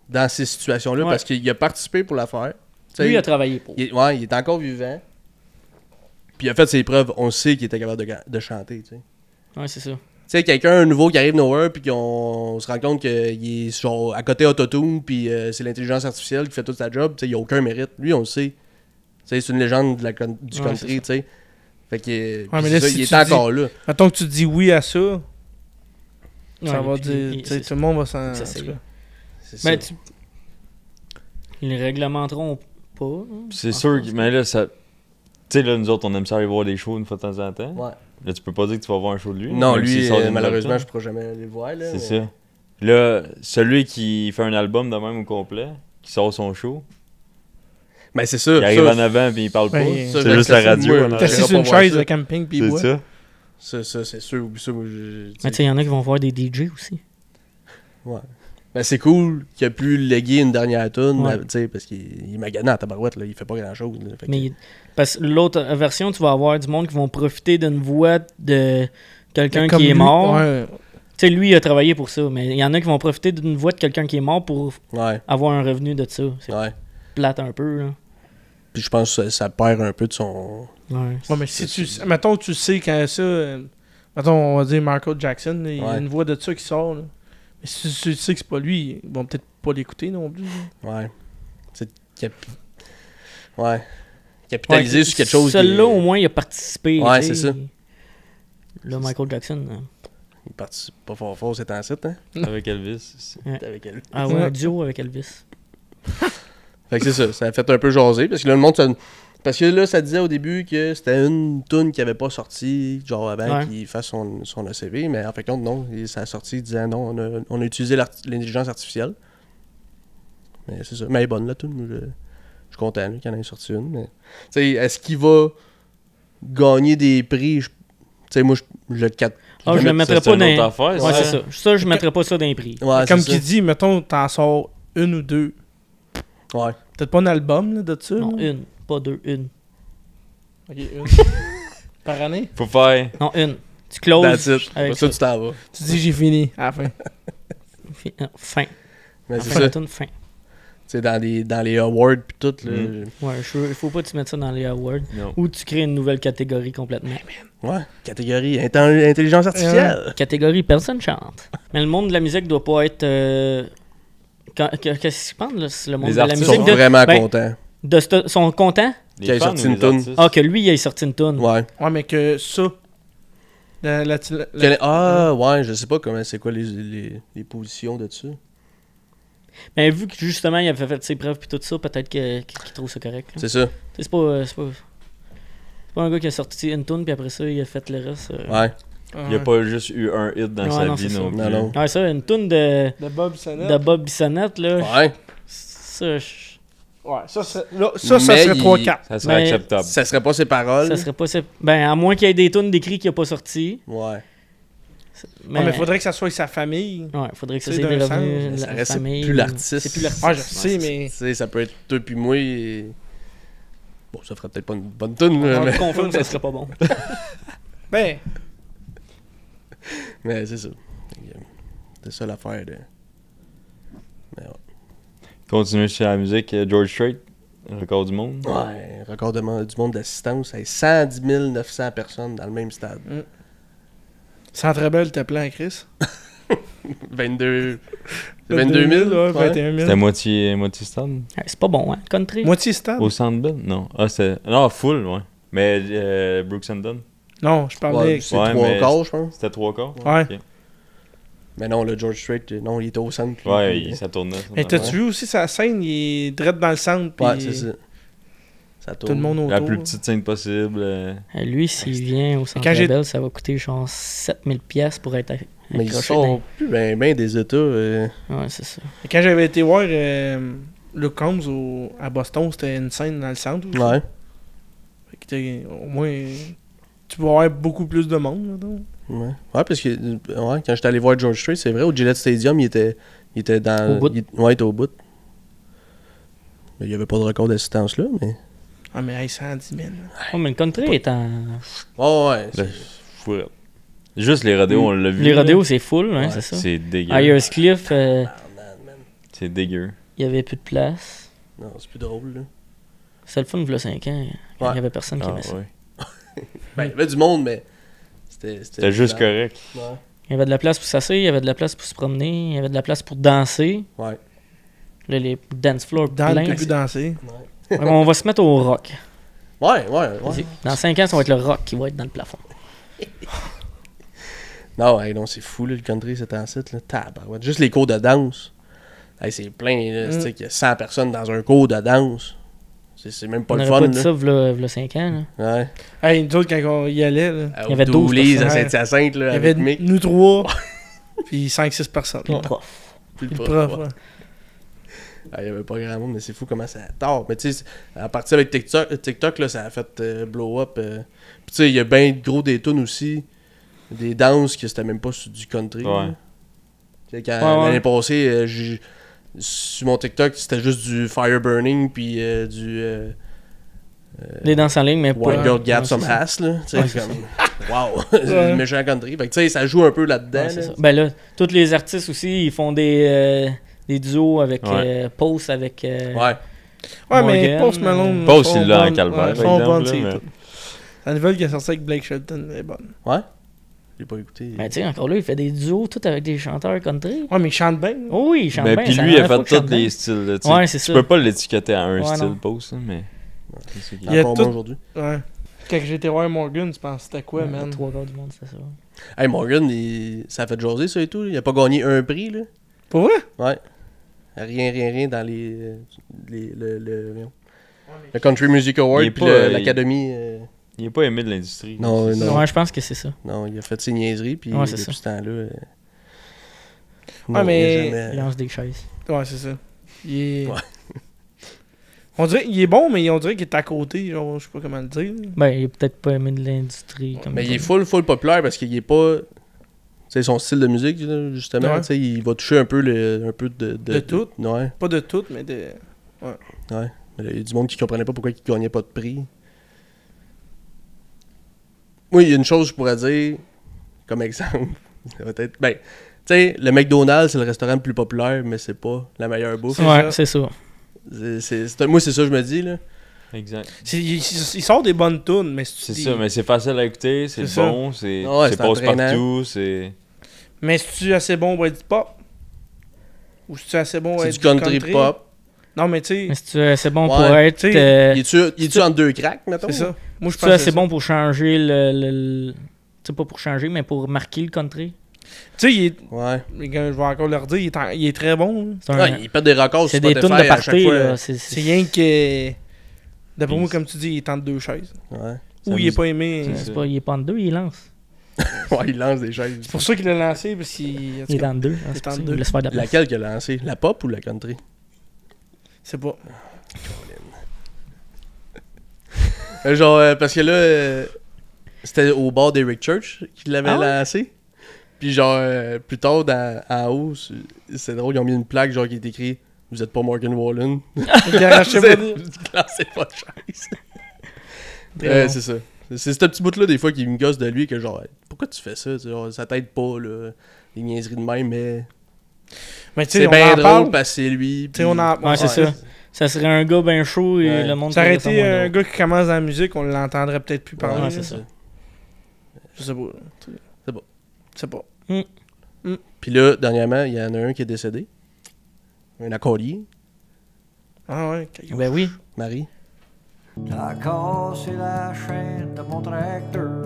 dans ces situations-là, Ouais. parce qu'il a participé pour la faire. Tu sais, Lui, il a travaillé pour. il est encore vivant. Puis il a fait ses preuves, on sait qu'il était capable de chanter, tu sais. Ouais, c'est ça. Tu sais, quelqu'un un nouveau qui arrive nowhere, puis qu'on se rend compte qu'il est genre à côté autotune, puis c'est l'intelligence artificielle qui fait toute sa job, tu sais, il a aucun mérite. Lui, on le sait. Tu sais, c'est une légende du Ouais, country, c'est ça. tu sais. Fait que, puis mais c'est là, ça, si il est tu encore là. Mettons que tu dis oui à ça, ça Ouais, va puis dire. il- tu sais, c'est- tout le monde va s'en. ça, en c'est- tout cas. C'est ça. Mais ils les réglementeront pas. hein. C'est En sûr France. que. Mais là, ça. Tu sais, là, nous autres, on aime ça aller voir des shows une fois de temps en temps. Ouais. Là, tu peux pas dire que tu vas voir un show de lui. Non, même s'il lui, sort des malheureusement, nouvelles je pourrais jamais aller le voir. Là, tunes. mais- C'est ça. Là, celui qui fait un album de même au complet, qui sort son show, Mais c'est ça. qui arrive ça, en avant puis il parle pas, Ben, ça, c'est juste la radio. moi, en t'as T'as arrière. assis assis sur une pas voir chaise ça. de camping puis il C'est boit. ça. Ça, c'est sûr. Ça, moi, Mais tu sais, il y en a qui vont voir des DJ aussi. Ouais. Ben, c'est cool qu'il a pu léguer une dernière tune, Ouais. tu sais, parce qu'il est magané à tabarouette, là, il fait pas grand-chose. Là, fait que- Mais parce que l'autre version, tu vas avoir du monde qui vont profiter d'une voix de quelqu'un Comme qui est lui, mort. ouais. Tu sais, lui, il a travaillé pour ça, mais il y en a qui vont profiter d'une voix de quelqu'un qui est mort pour Ouais, avoir un revenu de ça. C'est ouais. plate un peu, là. Puis je pense que ça perd un peu de son... Ouais. Ouais, mais si tu... Mettons, tu sais quand ça... mettons, on va dire Michael Jackson, là, il y a Ouais. une voix de ça qui sort, là. Mais si tu sais que c'est pas lui, ils vont peut-être pas l'écouter non plus. là. Ouais. C'est ouais. Capitaliser sur quelque chose Celui-là, qui... au moins, il a participé. Ouais, tu sais. c'est ça. Là, Michael Jackson. Il participe pas fort c'est en site, hein? Avec Elvis. Avec elle. Ah ouais, un duo avec Elvis. Fait que c'est ça, ça a fait un peu jaser, parce que là, le monde... Parce que là, ça disait au début que c'était une tune qui avait pas sorti, genre avant Ouais. qu'il fasse son ACV, mais en fait, non, ça a sorti disant non, on a utilisé l'intelligence artificielle. Mais c'est ça. Mais elle est bonne, la tune. Je suis content là, qu'il y en ait sorti une. Mais... Tu sais, est-ce qu'il va gagner des prix? Tu sais, moi, je le 4. Ah, je le mettrais C'est pas une dans. autre affaire. Ouais, ça. c'est ça. Ça, je mettrais pas ça dans les prix. Ouais, Comme c'est qu'il dit, mettons, t'en sors une ou deux. ça. Ouais. Peut-être pas un album là, de ça. Non, là. une, pas deux, une. Ok, une. Par année. Faut faire. Non, une. Tu closes. That's it. avec Pour ça, tu t'en vas. Tu dis j'ai fini à la fin. Fin. Mais c'est Fin ça. de tune, fin. Tu sais, dans les awards pis tout, là. Ouais, il faut pas que tu mettes ça dans les awards. Non. Ou tu crées une nouvelle catégorie complètement. Ouais. Catégorie intelligence artificielle. Catégorie personne chante. Mais le monde de la musique doit pas être. Qu'est-ce qu'ils pensent, là? C'est le monde Les de la artistes Ils sont musique. vraiment ben, contents. Sont contents? Les Qui a fans sorti ou une les toune. artistes? Ah, que lui, il a sorti une tune. Ouais. Ouais, mais que ça. Ouais, je sais pas comment c'est quoi les positions de ça. Mais vu que justement, il avait fait ses preuves puis tout ça, peut-être qu'il trouve ça correct. là. C'est ça. C'est pas un gars qui a sorti une tune puis après ça, il a fait le reste. Ouais. Il n'y a pas juste eu un hit dans Ouais, sa non, vie c'est non ça. plus. Non. Ouais, ça, une tune de Bob Bissonnette. de Bob Bissonnette, là. Ouais. Ça, Ouais, ça Mais serait il- 3-4. Ça serait Mais- acceptable. Ça serait pas ses paroles. ça serait pas. Ben, à moins qu'il y ait des tunes d'écrits qu'il a pas sorti. Ouais. Mais, Ouais, mais faudrait que ça soit sa famille. Ouais, faudrait que ça C'est soit des d'un revenus sens, de Ça la reste famille. plus l'artiste. C'est plus l'artiste. Ouais, je sais, mais. Tu sais, ça peut être toi puis moi et... Bon, ça ferait peut-être pas une bonne tune, On mais, le confirme, ça serait pas bon. Ben, mais c'est ça. C'est ça l'affaire de... Mais ouais. Continuer sur la musique, George Strait, record du monde. Ouais, record du monde d'assistance, c'est 110 900 personnes dans le même stade. Centre Bell, t'as plein, Chris. 22 000, ouais, 21 000. C'était moitié stade. Ouais, c'est pas bon, hein, country. Moitié stade. Au Centre Bell? Non. Ah, c'était... Non, full, ouais. Mais Brooks and Dunn, Non, je parlais. Ouais, c'est Ouais, 3 mais- quarts, je pense. c'était 3 quarts? Ouais. Ok. Mais non, le George Strait, non, il était au centre. lui. Ouais, ça tournait. Mais t'as-tu vu aussi sa scène, il est direct dans le centre. Puis Ouais, c'est ça. Ça tout le monde autour. La plus petite scène possible. Lui, s'il vient au Centre Quand j'ai- Bell, ça va coûter genre 7000 pièces pour être Mais ils accroché sont plus ben des états. Ouais, c'est ça. Et quand j'avais été voir Luke Combs à Boston, c'était une scène dans le centre. aussi. Ouais. Fait que au moins, tu vas avoir beaucoup plus de monde. Là, donc. Ouais, parce que ouais, quand j'étais allé voir George Strait, c'est vrai, au Gillette Stadium, il était dans. Au bout. Ouais, il était au bout. Mais il n'y avait pas de record d'assistance là, mais. Ah, mais hey, 110 000. Oh, mais le country est en. Oh, ouais. Là, fou. Juste les radios, on l'a vu. Les là. radios, c'est full, hein, Ouais, c'est ça. C'est dégueu. Ayers Cliff, C'est dégueu. il y avait plus de place. Non, c'est plus drôle, là. C'était le fun, il y a 5 ans. Il y avait personne qui Ah, aimait ça. ouais. Ben, il y avait du monde, mais. C'était juste correct. Ouais. Il y avait de la place pour s'asseoir, il y avait de la place pour se promener, il y avait de la place pour danser. Ouais. Là, les dance floors Dans pleins. le plus danser. Ouais, on va se mettre au rock. Ouais. Dans 5 ans, ça va être le rock qui va être dans le plafond. Non, hey, non, c'est fou, là, le country, c'est en site, là. Tabarouette. Juste les cours de danse. Hey, c'est plein, là. Tu sais qu'il y a 100 personnes dans un cours de danse. C'est même pas On le n'aurait fun. pas dit Là. ça v'là 5 ans. Là. Ouais. Hey, nous autres, quand on y allait, là, Il y avait 12 Doulise à personnes. Saint-Hyacinthe, il là, y avec avait Mick. nous 3, puis 5-6 personnes. Puis le prof. Puis Puis le le prof, prof, ouais. ouais. Ah, il y avait pas grand monde, mais c'est fou comment ça tard. Mais tu sais, à partir avec TikTok là, ça a fait blow up. Puis tu sais, il y a bien gros des tunes aussi. Des danses que c'était même pas sur du country. Ouais. là. Tu sais, quand Ouais. l'année passée, sur mon TikTok, c'était juste du fire burning, puis du Les danses en ligne, mais White pas. Girl Gap non, Some c'est ça. Ass. Là, tu sais, Ouais, c'est comme, wow, c'est Ouais. du méchant country. Fait que tu sais, ça joue un peu là-dedans. Ouais, c'est là. ça. Ben là, tous les artistes aussi, ils font des duos avec Ouais. Post, avec. Ouais. Ouais, mais Morgan, Post Malone. Post, sont il l'a en bonnes. calvaire, Ouais, par sont exemple, bonnes, là, c'est mais- tout. La nouvelle qui est sortie avec Blake Shelton est bonne. Ouais. J'ai pas écouté. Ben, tu sais, encore là, il fait des duos, tout avec des chanteurs country. Ouais, mais il chante bien. Oh oui, il chante Mais bien. puis c'est la lui, il a première fois fait qu'il chante tous les bien. styles. Là, tu Ouais, sais. c'est Tu ça. peux pas l'étiqueter à un Ouais, style non. Post, hein, mais. C'est ça qui- Il y a Encore tout- moins aujourd'hui. Ouais. Quand j'ai été voir Morgan, tu penses c'était quoi, Ouais, man? 3 quarts du monde, c'est ça. Hey, Morgan, ça a fait jaser ça et tout. Il a pas gagné un prix, là. Pour vrai? Ouais. Rien dans le Country Music Il Award est puis pas, l'Académie. Il est pas aimé de l'industrie. Non, C'est- non. Ouais, je pense que c'est ça. Non, il a fait ses niaiseries puis Ouais, c'est depuis ça. ce temps-là. Ouais, mais- Il jamais... lance des chaises. Ouais, c'est ça. Il est... Ouais. On dirait qu'il est bon, mais on dirait qu'il est à côté. Genre, je sais pas comment le dire. Ben, il est peut-être pas aimé de l'industrie. Comme Mais il est ça. full populaire parce qu'il est pas. Tu sais, son style de musique, là, justement, Ouais. tu sais, il va toucher un peu De tout. Ouais, Pas de tout, mais de... ouais. Mais là, il y a du monde qui comprenait pas pourquoi il gagnait pas de prix. Oui, il y a une chose que je pourrais dire, comme exemple. Ça va être. Ben, tu sais, le McDonald's, c'est le restaurant le plus populaire, mais c'est pas la meilleure bouffe. C'est Ouais, ça. c'est ça. Moi, c'est ça que je me dis, là. Exact. Il sort des bonnes tunes, mais C'est ça, mais c'est facile à écouter, c'est C'est bon, c'est Ouais, c'est passe entraînant. partout, c'est. Mais es-tu assez bon pour être du pop? Ou es-tu assez bon pour C'est être du country pop. Non, mais tu sais, Mais c'est bon Ouais, pour être. tu sais, Il est-tu entre deux cracks, mettons? c'est ça. Moi, je C'est pense assez que bon pour changer le... Tu sais, pas pour changer, mais pour marquer le country. Tu sais, il est... Ouais. mais quand je vais encore leur dire, il est très bon. là. C'est un- Ouais, il pète des records c'est sur des Spotify tunes de à chaque party, fois. là. C'est rien que... D'après moi, Puis- comme tu dis, il est entre deux chaises. Ouais. Ou il est pas aimé. C'est C'est pas, il est pas en deux, il lance. Ouais, il lance des chaises. C'est pour ça qu'il l'a lancé, parce qu'il... en tout Il est cas, en deux. il est en Il deux. laisse faire de la place. Laquelle qu'il a lancé? La pop ou la country? C'est pas... Genre, parce que là, c'était au bar d'Eric Church qu'il l'avait Ah ouais? lancé. Puis genre, plus tard, en haut, c'est drôle, ils ont mis une plaque genre qui est écrit « Vous êtes pas Morgan Wallen. Il arrachait pas de- Lancez pas de chaise. » Très bon. C'est ça. C'est ce petit bout-là, des fois, qui me gosse de lui, que genre, pourquoi tu fais ça? Tu sais, genre, ça t'aide pas, là, les niaiseries de même, mais Mais tu sais, c'est on bien en drôle parle. parce que c'est lui. Tu sais, on en... Ouais, c'est ça. Ça serait un gars bien chaud et Ouais. le monde Ça aurait trouverait été moins un drôle. gars qui commence dans la musique, on l'entendrait peut-être plus parler. Ouais, là. c'est ça. Je sais pas. C'est bon. C'est pas. Puis là, dernièrement, il y en a un qui est décédé. Un accordier, Ah ouais. Ben oui. Marie. T'as cassé la chaîne de mon tracteur.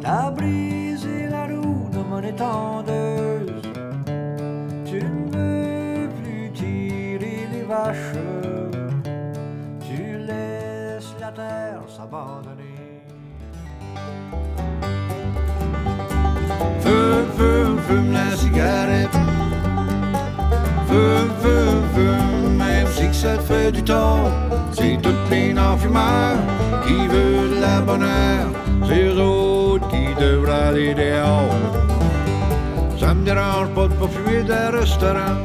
T'as brisé la roue de mon étendeuse. Tu ne veux plus tirer les vaches. Tu laisses la terre s'abandonner. Fume la cigarette. Fume, même si que ça te fait du tort. C'est toutes les non-fumeurs qui veulent de la bonne heure. C'est eux autres qui devraient aller dehors. Ça me dérange pas de pas fumer d'un restaurant.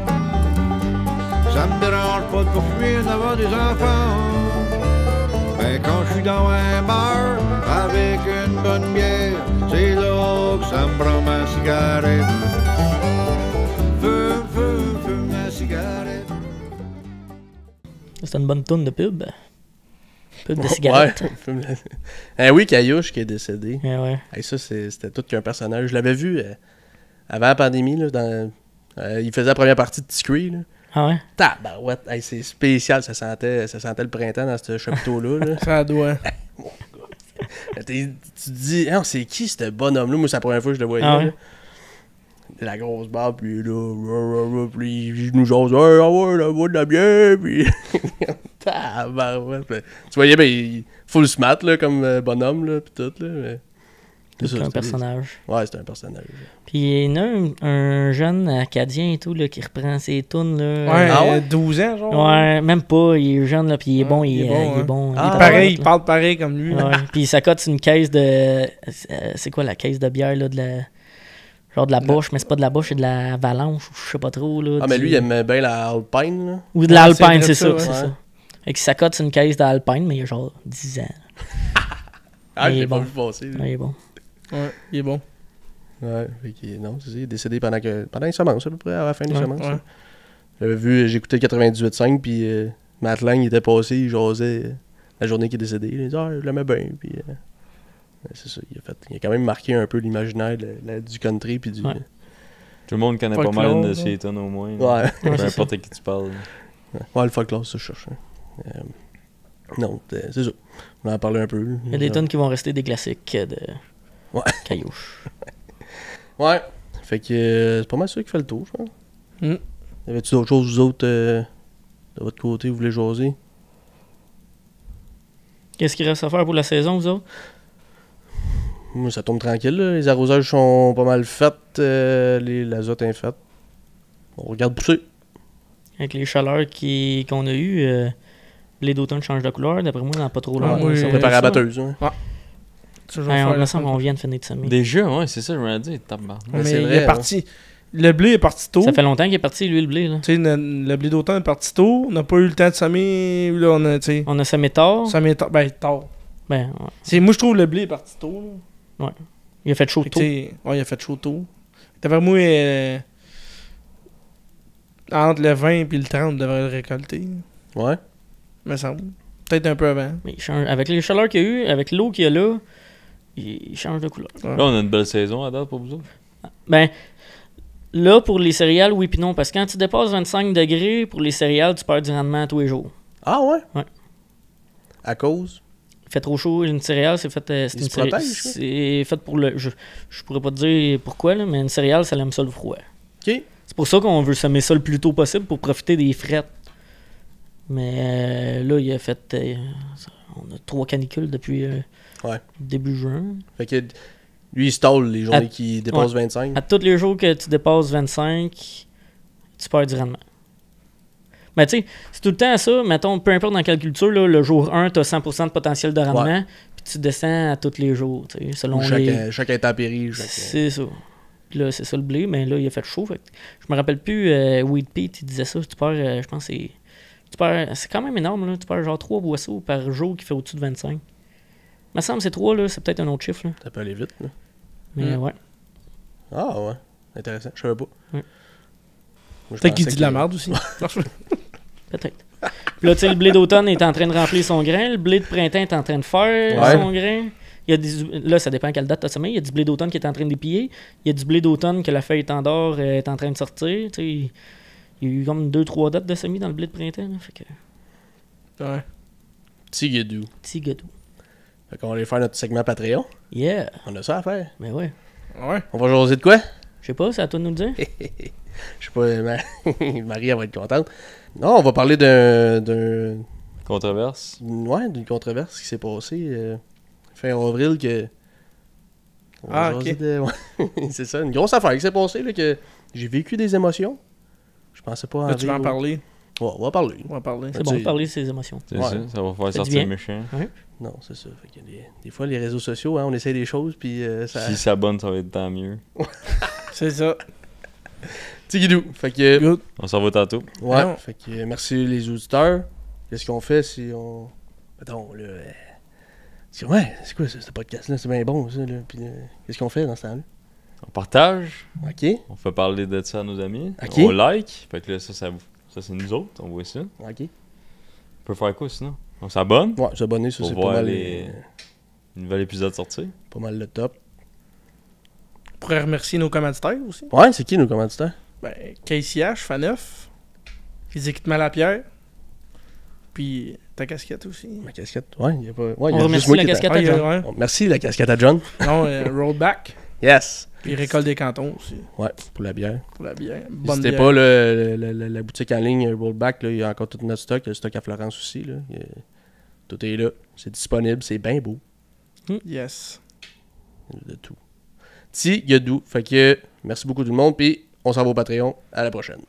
Ça me dérange pas de pas fumer d'avoir des enfants. Mais quand je suis dans un bar avec une bonne bière, c'est là que ça me prend ma cigarette. Fume ma cigarette. C'est une bonne tourne de pub. Pub de cigarette. Ouais. Oui, Caillouche qui est décédé. Ouais, ouais. Hey, ça, c'était tout qu'un personnage. Je l'avais vu avant la pandémie. Là, il faisait la première partie de T-Scree. Ah ouais? Tabarouette. Hey, c'est spécial. Ça sentait le printemps dans ce chapiteau-là. Là. Ça doit. Tu te dis, ah, c'est qui ce bonhomme-là? Moi, c'est la première fois que je le voyais. Ah ouais? Là. La grosse barbe, puis là, puis il nous jase, hey, ah ouais, la voix de la bière, puis Ah, bah ouais. Tu voyais, ben, full smart, là, comme bonhomme, là, pis tout, là. Mais... C'est un personnage. Ouais, c'est un personnage. Puis il y en a un jeune Acadien et tout là, qui reprend ses tunes. Là, Ouais, Ah ouais? 12 ans, genre. Ouais, même pas. Il est jeune, là, puis il est Ouais, bon. il est bon, il est hein. bon. Ah, il est Pareil, il là. parle pareil comme lui. Ouais. Puis ça cote une caisse de. C'est quoi la caisse de bière, là, de la. Genre de la Bosch, mais c'est pas de la Bosch, c'est de la Avalanche, ou je sais pas trop. Là, Ah, mais lui, il aimait bien la Alpine, là. Ou de Ouais, l'Alpine, c'est c'est vrai, ça. ça, C'est ouais. ça. Fait que ça cote une caisse d'Alpine, mais il y a genre 10 ans. Ah, il je est l'ai pas bon. vu passer. lui. Ouais, il est bon. Ouais, il est bon. Ouais, fait que, non, c'est ça, il est décédé pendant les semences, à peu près, à la fin des Ouais, semences. ouais. là. J'avais vu, j'écoutais le 98.5, puis Matt Lang, il était passé, il jasait la journée qu'il est décédé. Il a dit, ah, je l'aimais bien, puis c'est ça, il a quand même marqué un peu l'imaginaire du country, puis du... Ouais. Tout le monde connaît pas Folklore, mal une de là. ses tonnes au moins. là. Ouais, Peu Ouais, c'est importe à qui tu parles. ouais, le folklore, ça, je cherche. Hein. Non, c'est ça. On en a parlé un peu. Il y a des tonnes qui vont rester des classiques de Ouais. Caillouche. Ouais. Fait que c'est pas mal ça qui fait le tour, je pense. Mm. Y avait-tu d'autres choses, vous autres, de votre côté, vous voulez jaser? Qu'est-ce qu'il reste à faire pour la saison, vous autres? Moi, ça tombe tranquille, là. Les arrosages sont pas mal faits, l'azote est faite. On regarde pousser. Avec les chaleurs qu'on a eues, les d'automne changent de couleur. D'après moi, dans pas trop long. Ah, oui, ça va Préparer à être ça. batteuse, hein. Ça, je vais Ouais, faire on la me semble fin. qu'on vient de finir de semer. Déjà, ouais, c'est ça, je me dit. Tabarnak. Ouais, Mais c'est il vrai, est parti. Le blé est parti tôt. Ça fait longtemps qu'il est parti, lui, le blé. Là. Tu sais, le blé d'automne est parti tôt. On n'a pas eu le temps de semer. Là, on a, tu sais, On a semé tard. semé tard. Ben, tard. Ben, ouais. Moi, je trouve le blé est parti tôt. Là. Il a fait chaud Fait que, tôt. tu sais, ouais, il a fait chaud tôt. D'après moi, entre le 20 et le 30, on devrait le récolter. Ouais. Me semble. Peut-être un peu avant. Mais il change- avec les chaleurs qu'il y a eu, avec l'eau qu'il y a là, il change de couleur. Ouais. Là, on a une belle saison à date pour vous autres. Ben, là, pour les céréales, oui puis non. Parce que quand tu dépasses 25 degrés, pour les céréales, tu perds du rendement tous les jours. Ah ouais? Ouais. À cause? Il fait trop chaud, une céréale, c'est fait, c'est Il une se protège, ça? c'est fait pour le... Je pourrais pas te dire pourquoi, là, mais une céréale, ça aime ça le froid. OK. C'est pour ça qu'on veut semer ça le plus tôt possible pour profiter des frettes. Mais là, il a fait... on a 3 canicules depuis Ouais. début juin. Fait que lui, il stall les journées À- qui dépassent 25. À tous les jours que tu dépasses 25, tu perds du rendement. Mais tu sais, c'est tout le temps ça. Mettons, peu importe dans quelle culture, là, le jour 1, tu as 100% de potentiel de rendement, puis tu descends à tous les jours, tu sais, selon les... Chaque intempérie. C'est ça. Puis là, c'est ça le blé, mais là, il a fait chaud. Fait que je me rappelle plus, Weed Pete, il disait ça. Tu perds, je pense, c'est quand même énorme, là. Tu perds genre 3 boisseaux par jour qui fait au-dessus de 25. Il me semble que c'est 3, là. C'est peut-être un autre chiffre, là. Ça peut aller vite, là. Mais ouais. Ah ouais. Intéressant. Je savais pas. Ouais. Moi, je Peut-être qu'il pensais dit de la que- merde aussi. Peut-être. Puis là, tu sais, le blé d'automne est en train de remplir son grain. Le blé de printemps est en train de faire Ouais. son grain. Il y a là, ça dépend à quelle date tu as semé. Il y a du blé d'automne qui est en train d'épiller. Il y a du blé d'automne que la feuille tendor est en train de sortir. Tu sais, il y a eu comme 2-3 dates de semis dans le blé de printemps. Là, fait que, Ouais. Petit guédou. petit gadou. Fait qu'on va aller faire notre segment Patreon. Yeah! On a ça à faire. Mais ouais. Ouais. On va jaser de quoi? Je sais pas, c'est à toi de nous le dire. Je sais pas, Marie, elle va être contente. Non, on va parler d'un Controverse. ouais, d'une controverse qui s'est passée fin avril que... on va Ah, jaser ok. ouais. C'est ça, une grosse affaire qui s'est passée, là, que j'ai vécu des émotions. Je pensais pas en Là, tu vas en vivre. parler. Ouais, on va parler. On va en parler. C'est Tu bon sais- de parler de ses émotions. C'est Ouais. ça va faire du sortir bien. le méchant. Non, c'est ça. Fait que des fois, les réseaux sociaux, hein, on essaie des choses, puis ça... S'il s'abonne, ça va être tant mieux. C'est ça. Petit guidou. Fait que... Good. On s'en va tantôt. Ouais, Non. fait que merci les auditeurs. Qu'est-ce qu'on fait si on... Mettons, là... ouais, c'est quoi ça, ce podcast-là? C'est bien bon, ça, là. Puis qu'est-ce qu'on fait dans ce temps-là? On partage. OK, On fait parler de ça à nos amis. Ok. On like. Fait que là, ça c'est nous autres. On voit ça. On OK. peut faire quoi sinon? On s'abonne. Ouais, s'abonner, ça, Pour c'est pas voir mal, les nouvel épisode sortir. pas mal le top. On pourrait remercier nos commanditaires aussi. Ouais, c'est qui nos commanditaires? Ben, KCH, Faneuf, les équipements Lapierre, puis ta casquette aussi. Ma casquette. Ouais, il y a pas... Ouais, il y On a juste remercie moi la qui est- casquette Ah, à il y a- John. ouais. Bon, merci la casquette à John. Non, Rollback. Yes! Puis récolte des cantons aussi, Ouais, pour la bière. pour la bière. Bonne N'hésitez bière. pas, la boutique en ligne Rollback, là, il y a encore tout notre stock. Il y a le stock à Florence aussi. Là. Tout est là. C'est disponible. C'est bien beau. Yes. Il y a de tout. Il y a d'où. Fait que merci beaucoup tout le monde. Puis on s'en va au Patreon. À la prochaine.